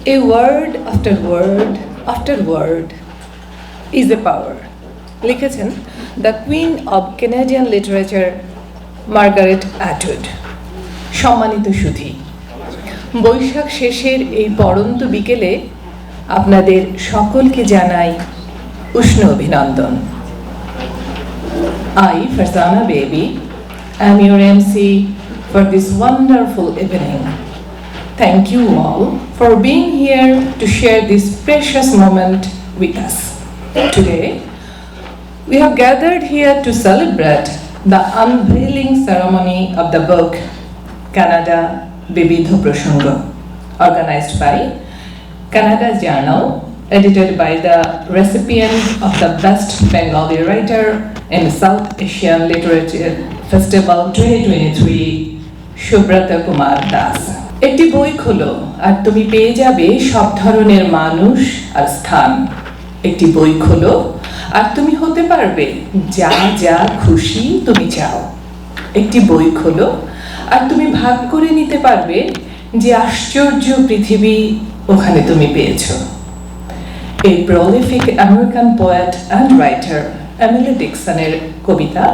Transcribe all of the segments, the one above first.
A word after word is a power. লিখেছেন the queen of Canadian literature Margaret Atwood. সম্মানিত সুধী, বৈশাখ শেষের এই পড়ন্ত বিকেলে আপনাদের সকলকে জানাই উষ্ণ অভিনন্দন। I, Farzana Baby, am your MC for this wonderful evening. Thank you all for being here to share this precious moment with us. Today, we have gathered here to celebrate the unveiling ceremony of the book Kannada Vividha Prasanga, organized by Kannada Journal, edited by the recipient of the Best Bengali Writer in South Asian Literature Festival 2023, Subrata Kumar Das. একটি বই খোলো আর তুমি পেয়ে যাবে সব ধরনের মানুষ আর স্থান। একটি বই খোলো আর তুমি হতে পারবে যা যা খুশি তুমি চাও। একটি বই খোলো আর তুমি ভাগ করে নিতে পারবে যে আশ্চর্য পৃথিবী ওখানে তুমি পেয়েছো। A prolific American poet and writer, Emily Dixon's কবিতা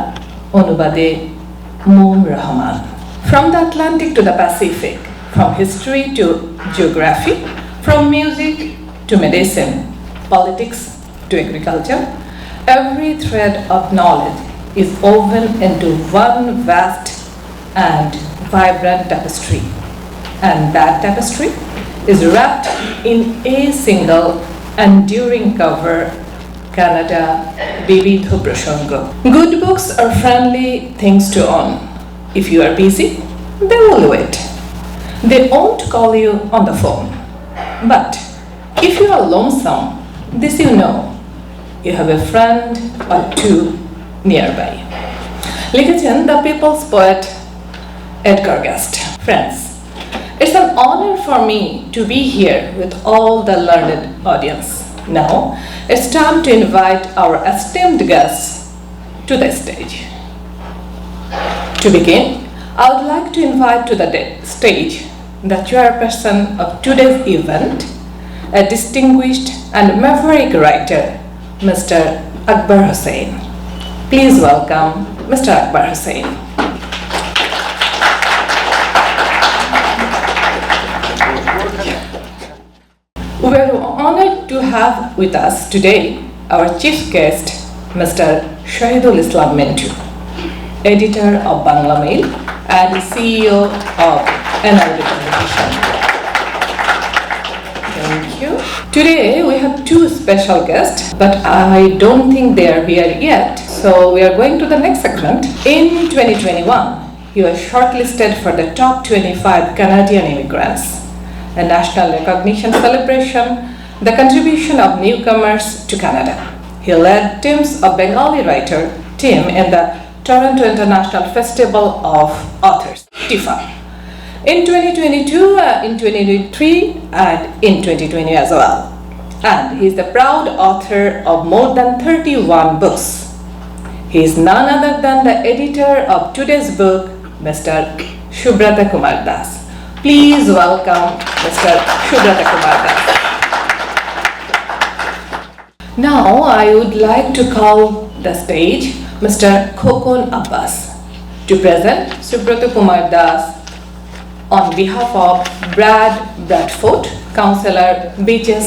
অনুবাদে মোম Rahman. From the Atlantic to the Pacific, from history to geography, from music to medicine, politics to agriculture, every thread of knowledge is woven into one vast and vibrant tapestry. And that tapestry is wrapped in a single enduring cover, Kannada Vividha Prasanga. Good books are friendly things to own. If you are busy, they will wait. They won't call you on the phone. But if you are lonesome, this you know, you have a friend or two nearby. লিখেছেন the people's poet Edgar Guest. Friends, it's an honor for me to be here with all the learned audience. Now, it's time to invite our esteemed guests to the stage. To begin, I would like to invite to the stage the chairperson of today's event, a distinguished and maverick writer, Mr. Akbar Hussain. Please welcome Mr. Akbar Hussain. We are honored to have with us today our chief guest, Mr. Shahidul Islam Mintu, editor of Bangla Mail and CEO of NRD Publication. Thank you. Today we have two special guests, but I don't think they are here yet, so we are going to the next segment. In 2021, you were shortlisted for the top 25 Canadian immigrants, a national recognition celebration, the contribution of newcomers to Canada. He led teams of Bengali writer team in the Toronto International Festival of Authors, TIFA, in 2022, in 2023, and in 2020 as well. And he is the proud author of more than 31 books. He is none other than the editor of today's book, Mr. Subrata Kumar Das. Please welcome Mr. Subrata Kumar Das. Now I would like to call the stage Mr. Khokon Abbas to present Subrata Kumar Das on behalf of Brad Bradford, Councillor Beaches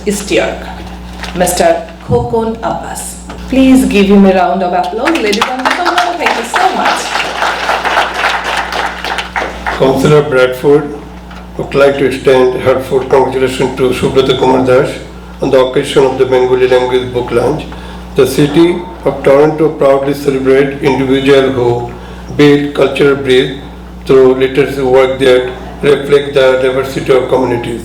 East-York. Mr. Khokon Abbas. Please give him a round of applause, ladies and gentlemen. Thank you so much. Councillor Bradford would like to extend heartfelt congratulations to Subrata Kumar Das on the occasion of the Bengali language book launch. The city of Toronto proudly celebrates individuals who build cultural bridge through literacy work that reflect the diversity of communities.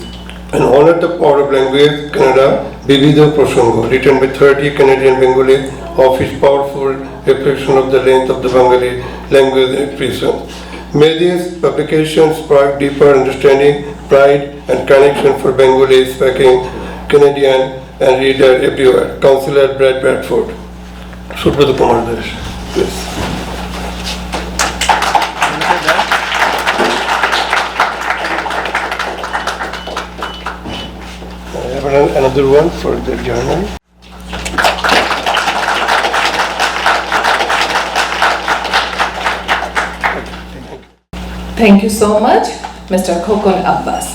And honor the power of language, Kannada Vividha Prasanga, written by 30 Canadian Bengali, of its powerful reflection of the length of the Bengali language expression. May these publications spark deeper understanding, pride, and connection for Bengali speaking Canadian and reader everywhere. Councillor Brad Bradford. Subrata Kumar Das. Yes. another one for the journal. Thank you so much, Mr. Khokon Abbas.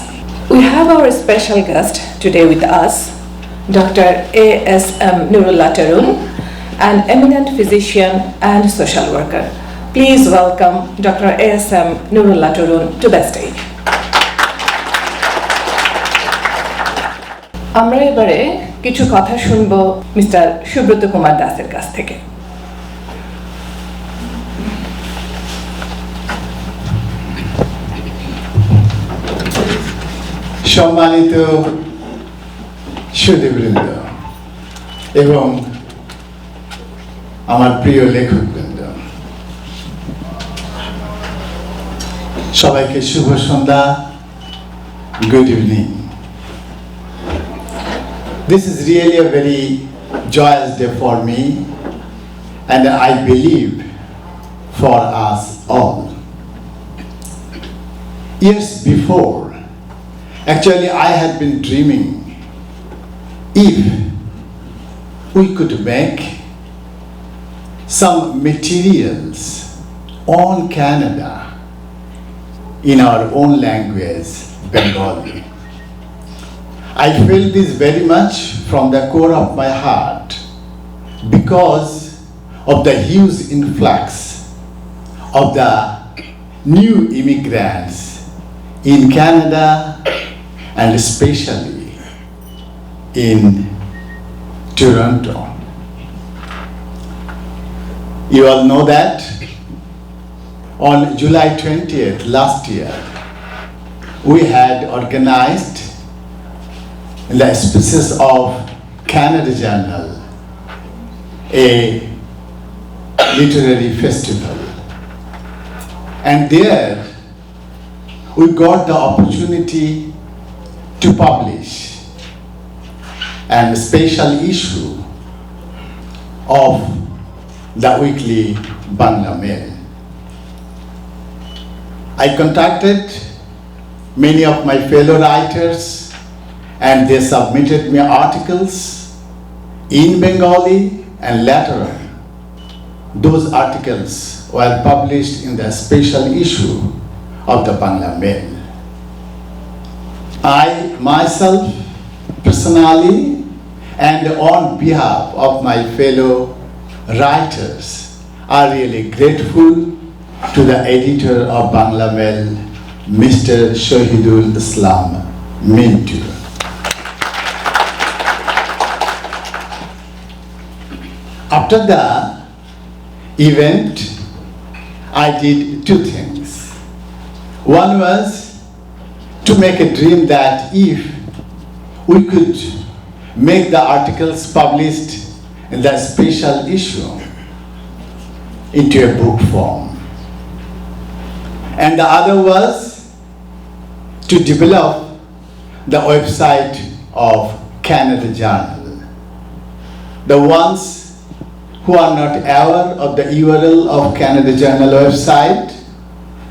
We have our special guest today with us, Dr. A.S.M. Nurullah Tarun, an eminent physician and social worker. Please welcome Dr. A.S.M. Nurullah Tarun to the stage. আমরা এবারে কিছু কথা শুনবো mister Subrata Kumar দাসের কাছ থেকে। সম্মানিত সুধীবৃন্দ এবং আমার প্রিয় লেখকবৃন্দ, সবাইকে শুভ সন্ধ্যা, good evening. This is really a very joyous day for me, and I believe for us all. Years before, actually, I had been dreaming if we could make some materials on Canada in our own language, Bengali. I feel this very much from the core of my heart because of the huge influx of the new immigrants in Canada and especially in Toronto. You all know that on July 20th last year, we had organized in the auspices of Canada Journal a literary festival. And there we got the opportunity to publish a special issue of the weekly Bangla Mail. I contacted many of my fellow writers and they submitted me articles in Bengali, and later on those articles were published in the special issue of the Bangla Mail. I myself personally and on behalf of my fellow writers are really grateful to the editor of Bangla Mail, Mr. Shahidul Islam Mintu. After the event, I did two things. One was to make a dream that if we could make the articles published in the special issue into a book form. And the other was to develop the website of Canada Journal. The ones who are not aware of the URL of Canada Journal website,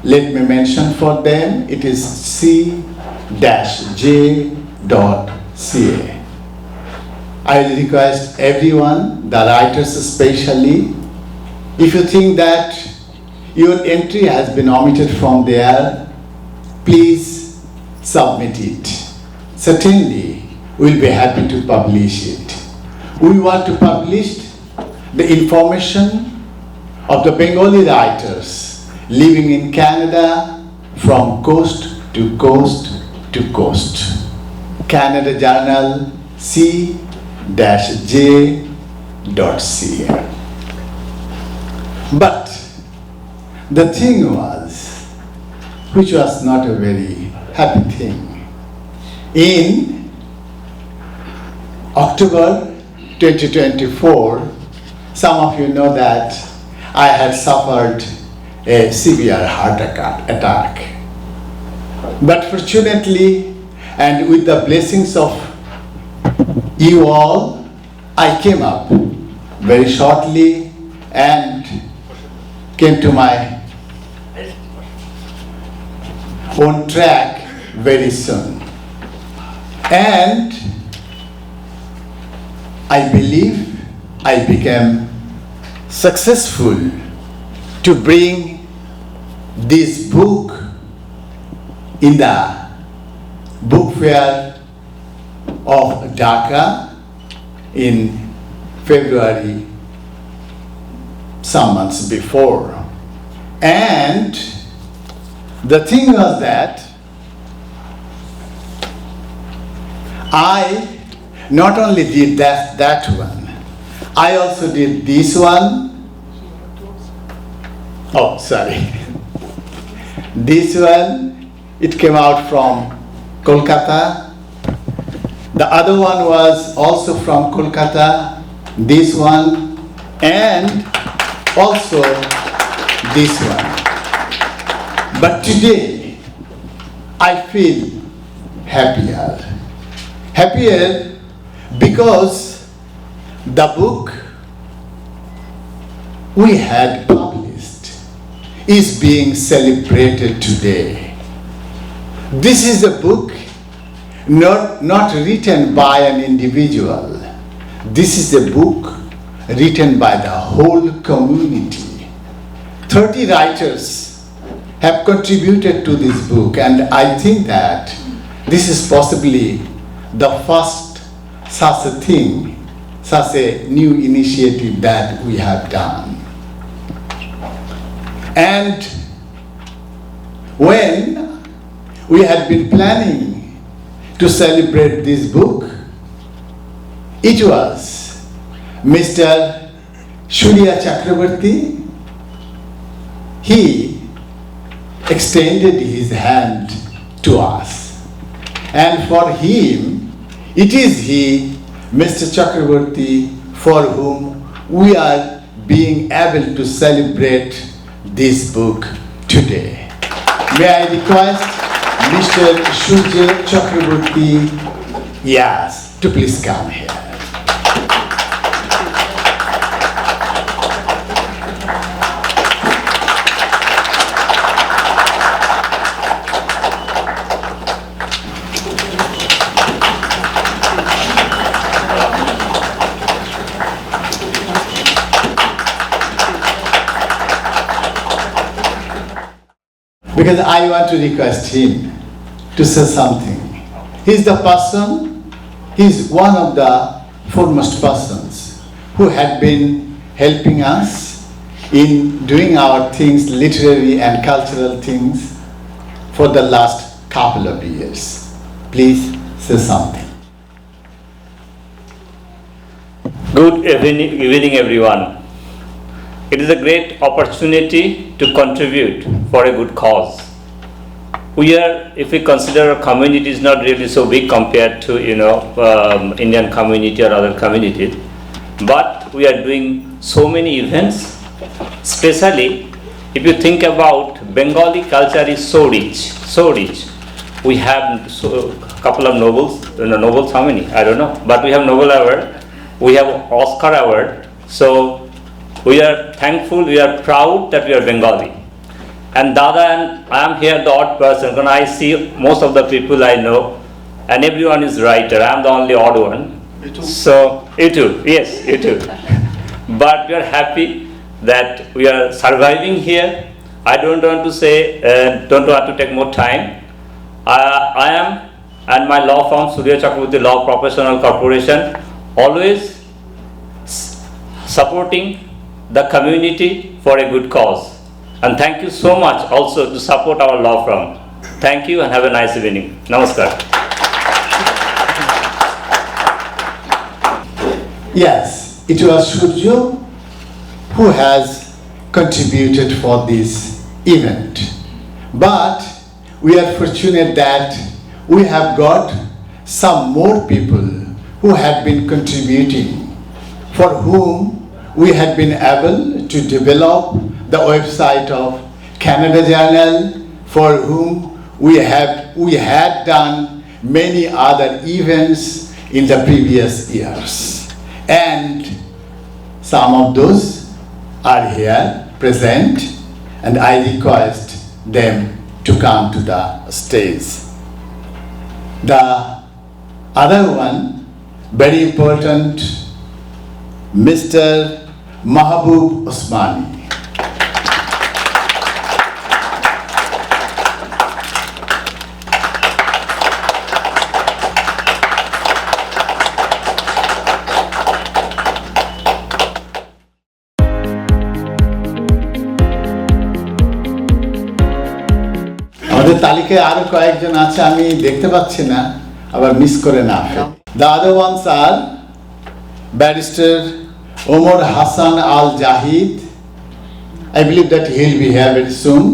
let me mention for them, it is c-j.ca. I will request everyone, the writers especially, if you think that your entry has been omitted from there, please submit it. Certainly, we'll be happy to publish it. We want to publish the information of the Bengali writers living in Canada from coast to coast to coast. Canada Journal c-j.ca. But the thing was, which was not a very happy thing, in October 2024, some of you know that I had suffered a severe heart attack. But fortunately, and with the blessings of you all, I came up very shortly and came to my own track very soon. And I believe I became successful to bring this book in the book fair of Dhaka in February, some months before. And the thing was that I not only did that one, I also did this one. Oh, sorry. This one, it came out from Kolkata. The other one was also from Kolkata. This one, and also this one. But today, I feel happier. Happier because the book we had published is being celebrated today. This is a book not written by an individual. This is a book written by the whole community. 30 writers have contributed to this book, and I think that this is possibly the first such a thing, such a new initiative that we have done. And when we had been planning to celebrate this book, it was Mr. Surya Chakrabarti. He extended his hand to us. And for him, it is he, Mr. Chakrabarti, for whom we are being able to celebrate this book today. May I request Mr. Surya Chakrabarti, yes, to please come here. Because I want to request him to say something. He's the person, he's one of the foremost persons who had been helping us in doing our things, literary and cultural things, for the last couple of years. Please say something. Good evening, everyone. It is a great opportunity to contribute for a good cause. We are, if we consider our community is not really so big compared to Indian community or other communities, but we are doing so many events. Especially, if you think about Bengali culture is so rich. We have a couple of Nobels, how many? I don't know. But we have Nobel Award, we have Oscar Award. So we are thankful, we are proud that we are Bengali. And Dada and I am here the odd person, because I see most of the people I know, and everyone is writer. I am the only odd one. You too. So, you too, yes, you too. But we are happy that we are surviving here. I don't want to say, don't want to take more time. I am, and my law firm, Surya Chakrabarti Law Professional Corporation, always supporting the community for a good cause. And thank you so much also to support our law firm. Thank you and have a nice evening. Namaskar. Yes, it was Surya who has contributed for this event. But we are fortunate that we have got some more people who have been contributing, for whom we had been able to develop the website of Canada Journal, for whom we had done many other events in the previous years. And some of those are here present, and I request them to come to the stage. The other one, very important Mr. Mahbub Osmani. আমাদের তালিকায় আরো কয়েকজন আছে, আমি দেখতে পাচ্ছি না, আবার মিস করে না। The other ones are Barrister Omar Hassan Al Jahid. I believe that he'll be here very soon.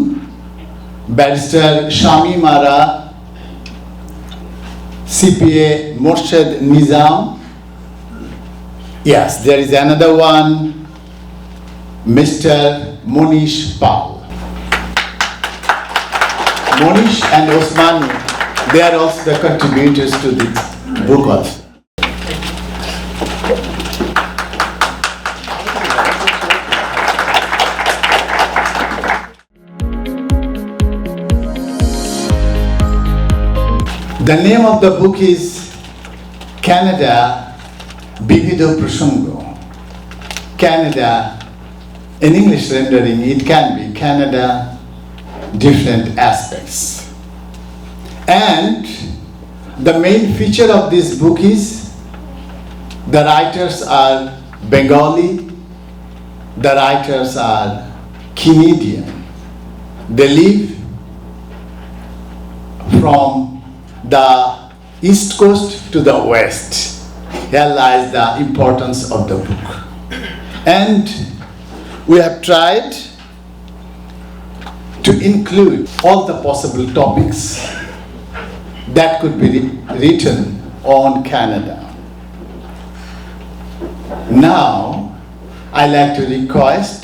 Barrister Shami Mara, CPA Morshed Nizam. Yes, there is another one, Mr. Monish Pal. Monish and Osmani, they are also the contributors to this book also. The name of the book is Canada Bivido Prasango. Canada, in English rendering, it can be Canada different aspects. And the main feature of this book is the writers are Bengali, the writers are Canadian. They live from the east coast to the west. Here lies the importance of the book. And we have tried to include all the possible topics that could be written on Canada. Now, I like to request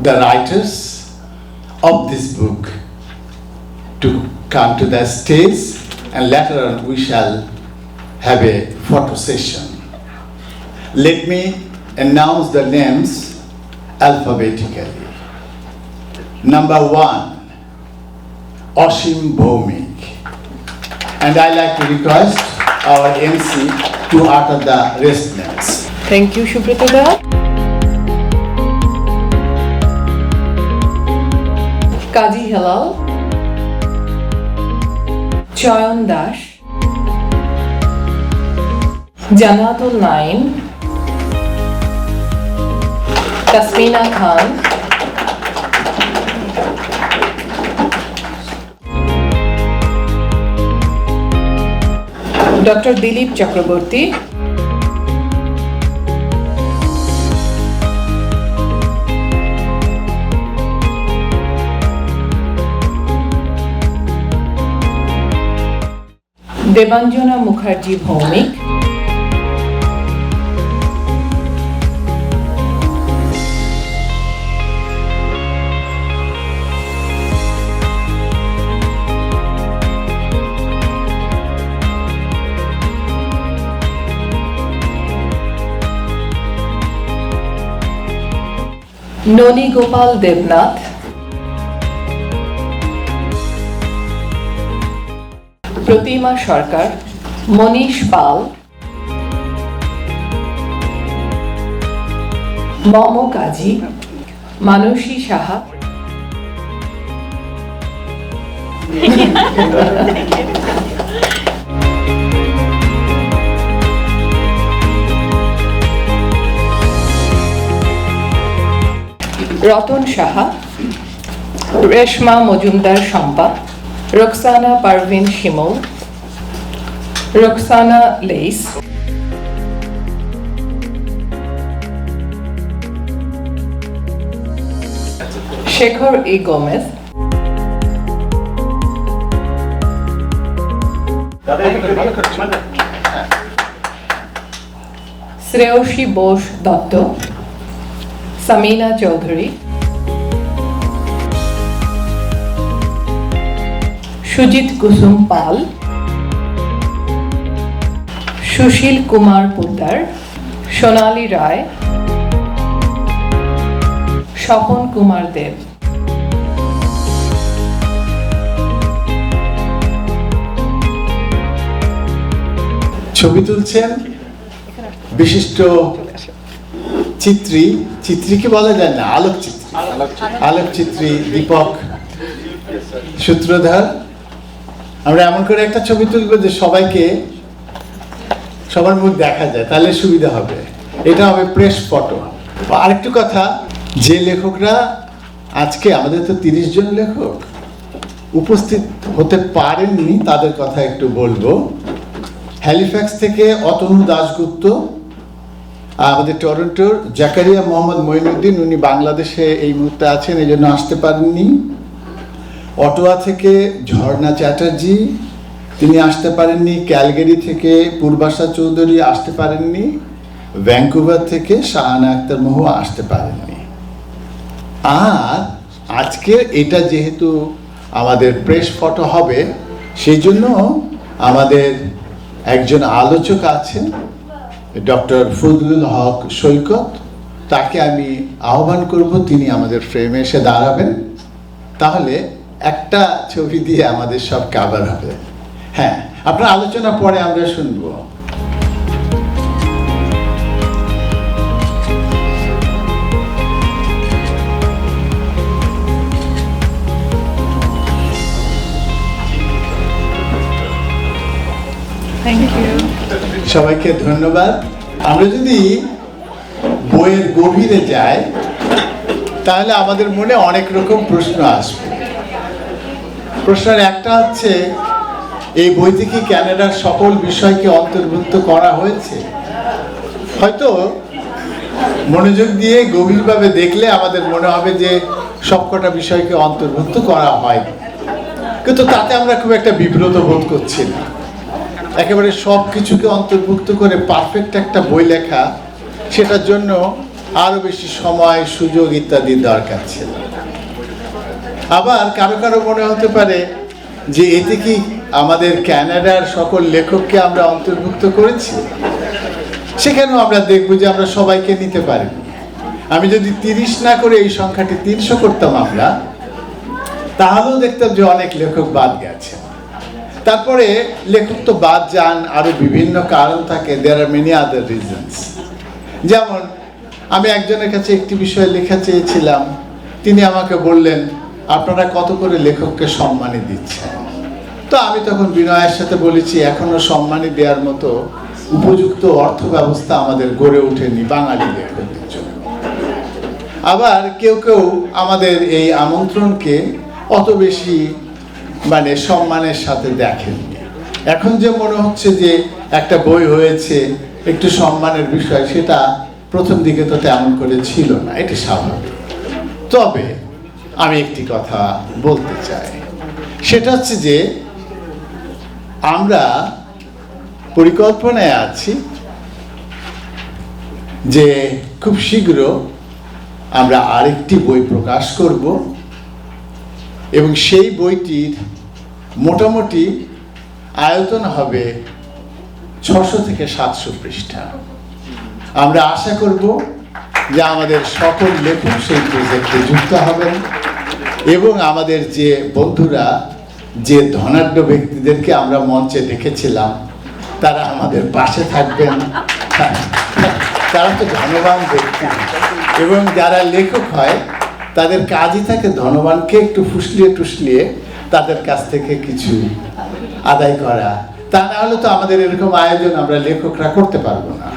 the writers of this book to come to the stage, and later on we shall have a photo session. Let me announce the names alphabetically. Number 1, Oshim Bhomik. And I like to request our MC to utter the rest names. Thank you, Subrata da. Kaji Halal, Chayan Dash, Janatul Naim, Tasmina Khan, Dr. Dilip Chakraborty, Debanjana Mukherjee Bhomik, Noni Gopal Devnath, Pratima Sarkar, Monish Pal, Momo Kaji, Manushi Saha, Ratan Saha, Reshma Mojumdar Shampa, Roxana Parvin Shimol, Roxana Lace, Shekhar E. Gomez, Shreyoshi Bosh Dotto, Samina Chaudhary, Shujit Kusum Pal, Shushil Kumar Poddar, Shonali Rai, Shapon Kumar Dev. ছবি তুলছেন বিশিষ্ট চিত্রীকে বলা যায় না, আলোকচিত্রী দীপক সূত্রধর। আমরা এমন করে একটা ছবি তুলবো যে সবার মুখ দেখা যায়, তাহলে সুবিধা হবে। এটা হবে প্রেস ফটো। আরেকটু কথা, যে লেখকরা আজকে আমাদের তো 30 জন লেখক উপস্থিত হতে পারেননি, তাদের কথা একটু বলবো। হ্যালিফ্যাক্স থেকে অতনু দাশগুপ্ত, আমাদের টরন্টোর জাকারিয়া মোহাম্মদ মঈনুদ্দিন, উনি বাংলাদেশে এই মুহূর্তে আছেন, এই জন্য আসতে পারেননি। অটোয়া থেকে ঝর্ণা চ্যাটার্জি, তিনি আসতে পারেননি। ক্যালগেরি থেকে পূর্বাশা চৌধুরী আসতে পারেননি। ভ্যাঙ্কুভার থেকে শাহানা আক্তার মহুয়া আসতে পারেননি। আর আজকে এটা যেহেতু আমাদের প্রেস ফটো হবে, সেই জন্য আমাদের একজন আলোচক আছেন, ডক্টর ফজলুল হক সৈকত। তাকে আমি আহ্বান করব, তিনি আমাদের ফ্রেমে এসে দাঁড়াবেন, তাহলে একটা ছবি দিয়ে আমাদের সব কাভার হবে। হ্যাঁ, আপনার আলোচনা পরে আমরা শুনবো। সবাইকে ধন্যবাদ। আমরা যদি বইয়ের গভীরে যাই, তাহলে আমাদের মনে অনেক রকম প্রশ্ন আসবে। প্রশ্নের একটা হচ্ছে, এই বইতে কি ক্যানাডার সকল বিষয়কে অন্তর্ভুক্ত করা হয়েছে? হয়তো মনোযোগ দিয়ে গভীরভাবে দেখলে আমাদের মনে হবে যে সবকটা বিষয়কে অন্তর্ভুক্ত করা হয়নি, কিন্তু তাতে আমরা খুব একটা বিব্রত বোধ করছি না। একেবারে সব কিছুকে অন্তর্ভুক্ত করে পারফেক্ট একটা বই লেখা, সেটার জন্য আরো বেশি সময়, সুযোগ ইত্যাদির দরকার ছিল। আবার কারো কারো মনে হতে পারে যে এতে কি আমাদের ক্যানাডার সকল লেখককে আমরা অন্তর্ভুক্ত করেছি? সেখানেও আমরা দেখব যে আমরা সবাইকে নিতে পারি। আমি যদি 30 না করে এই সংখ্যাটি 300 করতাম আমরা, তাহলেও দেখতাম যে অনেক লেখক বাদ গেছে। তারপরে লেখক তো বাদ যান, আরো বিভিন্ন কারণ থাকে, দেয়ার আর মেনি আদার রিজনস। যেমন আমি একজনের কাছে একটি বিষয়ে লেখা চেয়েছিলাম, তিনি আমাকে বললেন, আপনারা কত করে লেখককে সম্মানী দিচ্ছেন? তো আমি তখন বিনয়ের সাথে বলেছি, এখনো সম্মানী দেওয়ার মতো উপযুক্ত অর্থ ব্যবস্থা আমাদের গড়ে ওঠেনি বাঙালি লেখকদের জন্য। আবার কেউ কেউ আমাদের এই আমন্ত্রণকে অত বেশি সম্মানের সাথে দেখেননি। এখন যে মনে হচ্ছে যে একটা বই হয়েছে, একটু সম্মানের বিষয়, সেটা প্রথম দিকে তো তেমন করে ছিল না, এটি স্বাভাবিক। তবে আমি একটি কথা বলতে চাই, সেটা হচ্ছে যে আমরা পরিকল্পনায় আছি যে খুব শীঘ্র আমরা আরেকটি বই প্রকাশ করব, এবং সেই বইটির মোটামুটি আয়তন হবে 600 থেকে 700 পৃষ্ঠা। আমরা আশা করব যে আমাদের সকল লেখক সেই প্রজেক্টে যুক্ত হবেন, এবং আমাদের যে বন্ধুরা, যে ধনাঢ্য ব্যক্তিদেরকে আমরা মঞ্চে দেখেছিলাম, তারা আমাদের পাশে থাকবেন। তারা তো ধনবান ব্যক্তি, এবং যারা লেখক হয় তাদের কাজই থাকে ধনবানকে একটু ফুসলিয়ে তাদের কাছ থেকে কিছু আদায় করা। তা না হলে তো আমাদের এরকম আয়োজন আমরা লেখকরা করতে পারবো না।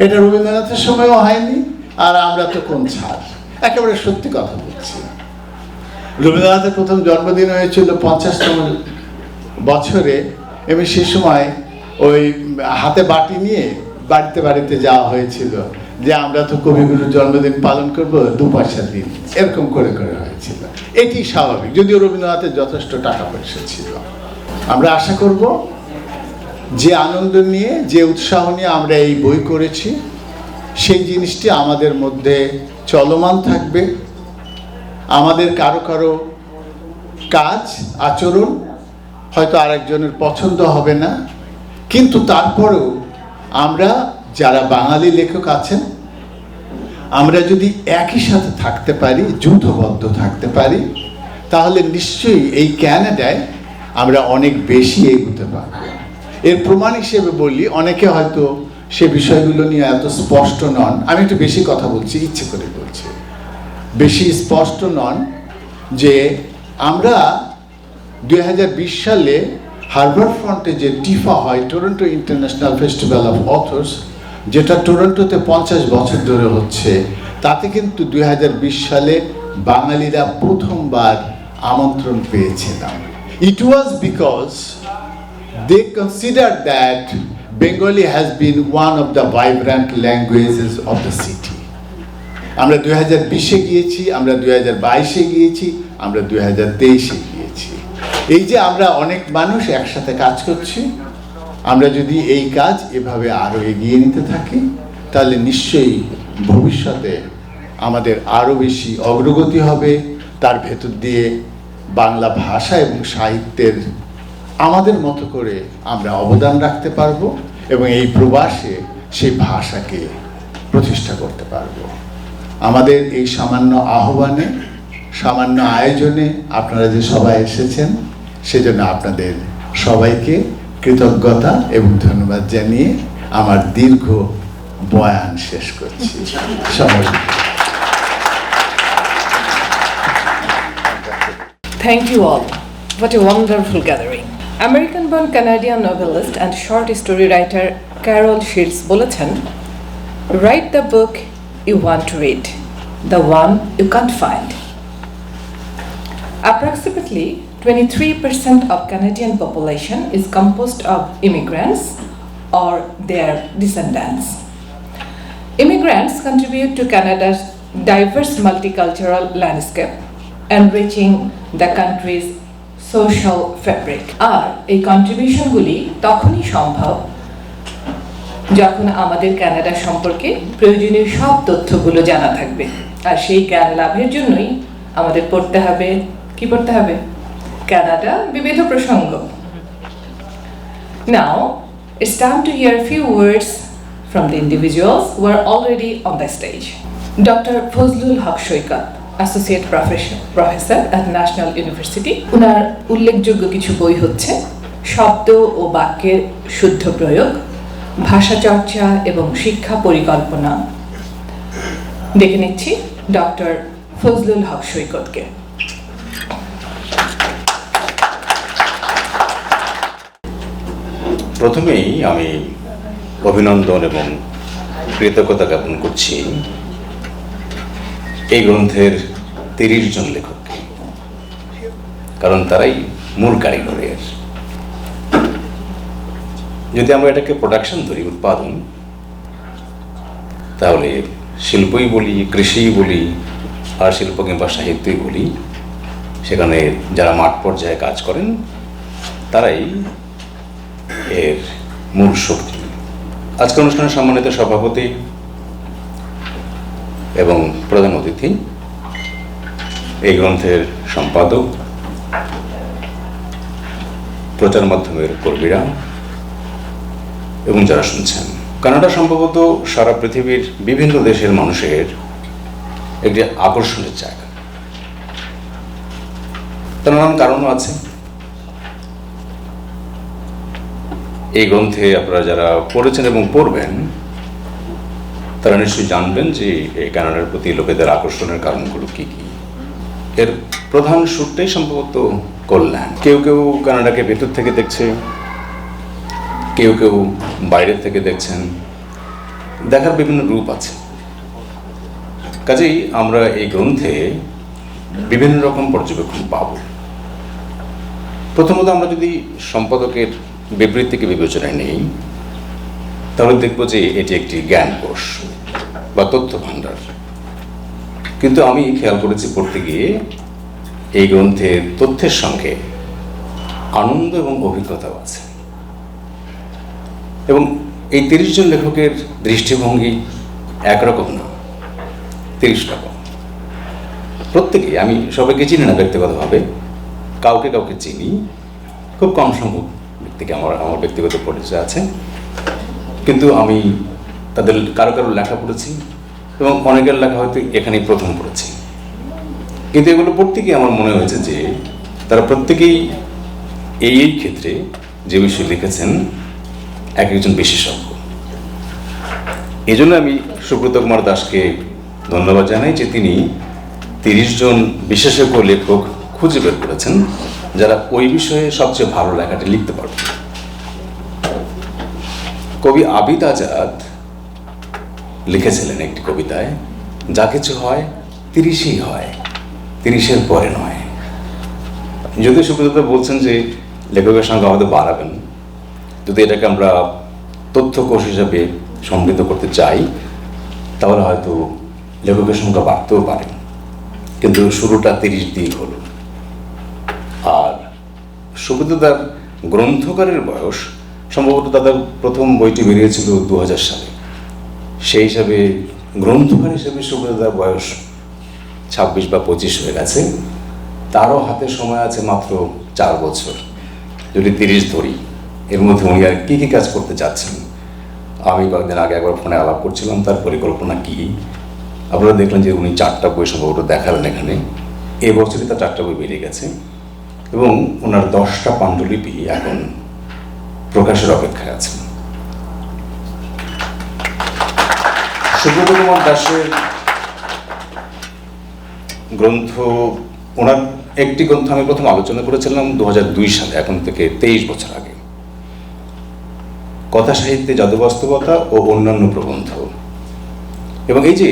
এটা রবীন্দ্রনাথের সময়ও হয়নি, আর আমরা তো কোন ছাড়, একেবারে সত্যি কথা বলছি। রবীন্দ্রনাথের প্রথম জন্মদিন হয়েছিল 50তম বছরে, এবং সে সময় ওই হাতে বাটি নিয়ে বাড়িতে যাওয়া হয়েছিল যে আমরা তো কবিগুরুর জন্মদিন পালন করব 2 পয়সা দিন, এরকম করে হয়েছিল। এটি স্বাভাবিক, যদিও রবীন্দ্রনাথের যথেষ্ট টাকা পয়সা ছিল। আমরা আশা করব যে আনন্দ নিয়ে, যে উৎসাহ নিয়ে আমরা এই বই করেছি, সেই জিনিসটি আমাদের মধ্যে চলমান থাকবে। আমাদের কারো কারো কাজ, আচরণ হয়তো আরেকজনের পছন্দ হবে না, কিন্তু তারপরেও আমরা যারা বাঙালি লেখক আছেন, আমরা যদি একই সাথে থাকতে পারি, যৌথবদ্ধ থাকতে পারি, তাহলে নিশ্চয়ই এই ক্যানাডায় আমরা অনেক বেশি এগোতে পারব। এর প্রমাণ হিসেবে বলি, অনেকে হয়তো সে বিষয়গুলো নিয়ে এত স্পষ্ট নন। আমি একটু বেশি কথা বলছি, ইচ্ছে করে বলছি, বেশি স্পষ্ট নন যে আমরা 2020 সালে হারবার ফ্রন্টে যে টিফা হয়, Toronto International Festival of Authors, যেটা টরন্টোতে 50 বছর ধরে হচ্ছে, তাতে কিন্তু 2020 সালে বাঙালিরা প্রথমবার আমন্ত্রণ পেয়েছিলাম। It was because they considered that Bengali has been one of the vibrant languages of the city. আমরা 2020-এ গিয়েছি, আমরা 2022-এ গিয়েছি, আমরা 2023-এ গিয়েছি। এই যে আমরা অনেক মানুষ একসাথে কাজ করছি, আমরা যদি এই কাজ এভাবে আরো এগিয়ে নিতে থাকি, তাহলে নিশ্চয়ই ভবিষ্যতে আমাদের আরো বেশি অগ্রগতি হবে। তার ভেতর দিয়ে বাংলা ভাষা এবং সাহিত্যের আমাদের মতো করে আমরা অবদান রাখতে পারবো এবং এই প্রবাসে সেই ভাষাকে প্রতিষ্ঠা করতে পারবো। আমাদের এই সামান্য আহ্বানে, সামান্য আয়োজনে আপনারা যে সবাই এসেছেন, সেজন্য আপনাদের সবাইকে কৃতজ্ঞতা এবং ধন্যবাদ জানিয়ে আমার দীর্ঘ বয়ান শেষ করছি। সবাই Thank you all. What a wonderful gathering. American-born Canadian novelist and short story writer Carol Shields বলেছেন, write the book you want to read, the one you can't find. Approximately 23% of Canadian population is composed of immigrants or their descendants. Immigrants contribute to Canada's diverse multicultural landscape, enriching the country's social fabric. আর এই কন্ট্রিবিউশনগুলি তখনই সম্ভব যখন আমাদের Canada সম্পর্কে প্রয়োজনীয় সব তথ্যগুলো জানা থাকবে। আর সেই জ্ঞান লাভের জন্যই আমাদের পড়তে হবে, কি পড়তে হবে? কানাডা বিবিধ প্রসঙ্গ। Now, it's time to hear a few words from the individuals who are already on the stage. Dr. Fazlul Haque Saikat, Associate Professor at National University. উনার উল্লেখযোগ্য কিছু বই হচ্ছে শব্দ ও বাক্যের শুদ্ধ প্রয়োগ, ভাষা চর্চা এবং শিক্ষা পরিকল্পনা। দেখে নিচ্ছি ডক্টর ফজলুল হক সৈকতকে। প্রথমেই আমি অভিনন্দন এবং কৃতজ্ঞতা জ্ঞাপন করছি এই গ্রন্থের 30 জন লেখককে, কারণ তারাই মূল কারিগর এর। যদি আমরা এটাকে প্রোডাকশন ধরি, উৎপাদন, তাহলে শিল্পই বলি, কৃষিই বলি, আর শিল্প কিংবা সাহিত্যই বলি, সেখানে যারা মাঠ পর্যায়ে কাজ করেন তারাই এর মূল শক্তি। আজকের অনুষ্ঠানের সম্মানিত সভাপতি এবং প্রধান অতিথি, এই গ্রন্থের সম্পাদক, প্রচার মাধ্যমের কর্মীরা এবং যারা শুনছেন, কানাডা সম্ভবত সারা পৃথিবীর বিভিন্ন দেশের মানুষের একটি আকর্ষণের জায়গা। তার নানান কারণও আছে। এই গ্রন্থে আপনারা যারা পড়েছেন এবং পড়বেন তারা নিশ্চয়ই জানবেন যে এই কানাডার প্রতি লোকেদের আকর্ষণের কারণগুলো কি কি। এর প্রধান সুরটাই সম্ভবত কল্যাণ। কেউ কেউ কানাডাকে ভেতর থেকে দেখছে, কেউ কেউ বাইরের থেকে দেখছেন, দেখার বিভিন্ন রূপ আছে। কাজেই আমরা এই গ্রন্থে বিভিন্ন রকম পর্যবেক্ষণ পাব। প্রথমত আমরা যদি সম্পাদকের বিবৃতিকে বিবেচনায় নেই, তাহলে দেখব যে এটি একটি জ্ঞান কোষ বা তথ্য ভাণ্ডার। কিন্তু আমি খেয়াল করেছি পড়তে গিয়ে এই গ্রন্থের তথ্যের সঙ্গে আনন্দ এবং অভিজ্ঞতাও আছে। এবং এই 30 জন লেখকের দৃষ্টিভঙ্গি একরকম না, 30 রকম। প্রত্যেকেই, আমি সবাইকে চিনি না ব্যক্তিগতভাবে, কাউকে কাউকে চিনি, খুব কম সংখ্যক ব্যক্তিকে আমার ব্যক্তিগত পরিচয় আছে, কিন্তু আমি তাদের কারো কারো লেখা পড়েছি এবং অনেকের লেখা হয়তো এখানেই প্রথম পড়েছি। কিন্তু এগুলো পড়তে গিয়ে আমার মনে হয়েছে যে তারা প্রত্যেকেই এই ক্ষেত্রে যে বিষয় লিখেছেন এক একজন বিশেষজ্ঞ। এই জন্য আমি সুব্রত কুমার দাসকে ধন্যবাদ জানাই যে তিনি 30 জন বিশেষজ্ঞ লেখক খুঁজে বের করেছেন যারা ওই বিষয়ে সবচেয়ে ভালো লেখাটি লিখতে পারবেন। কবি আবিদ আজাদ লিখেছিলেন একটি কবিতায়, যা কিছু হয় 30ই হয়, 30-এর পরে নয়। যদিও সুব্রত বলছেন যে লেখকের সংখ্যা হয়তো বাড়াবেন, যদি এটাকে আমরা তথ্যকোষ হিসাবে সমৃদ্ধ করতে চাই তাহলে হয়তো লেখকের সংখ্যা বাড়তেও পারে, কিন্তু শুরুটা 30 দিয়ে হলো। আর সুব্রতদার গ্রন্থকারের বয়স সম্ভবত তাদের প্রথম বইটি বেরিয়েছিল 2000 সালে, সেই হিসাবে গ্রন্থকার হিসেবে সুব্রতদার বয়স 26 বা 25 হয়ে গেছে। তারও হাতে সময় আছে মাত্র 4 বছর। যদি 30 ধরি, এর মধ্যে উনি আর কী কী কাজ করতে চাচ্ছেন, আমি কয়েকদিন আগে একবার ফোনে আলাপ করছিলাম তার পরিকল্পনা কী। আপনারা দেখলেন যে উনি 4টা বই সম্ভবত দেখালেন এখানে, এবছরই তার 4টা বই বেরিয়ে গেছে এবং ওনার 10টা পাণ্ডুলিপি এখন প্রকাশের অপেক্ষায় আছে। সুব্রত কুমার দাসের গ্রন্থ, ওনার একটি গ্রন্থ আমি প্রথম আলোচনা করেছিলাম 2002 সালে, এখন থেকে 23 বছর আগে, কথা সাহিত্যে জাদুবাস্তবতা ও অন্যান্য প্রবন্ধ। এবং এই যে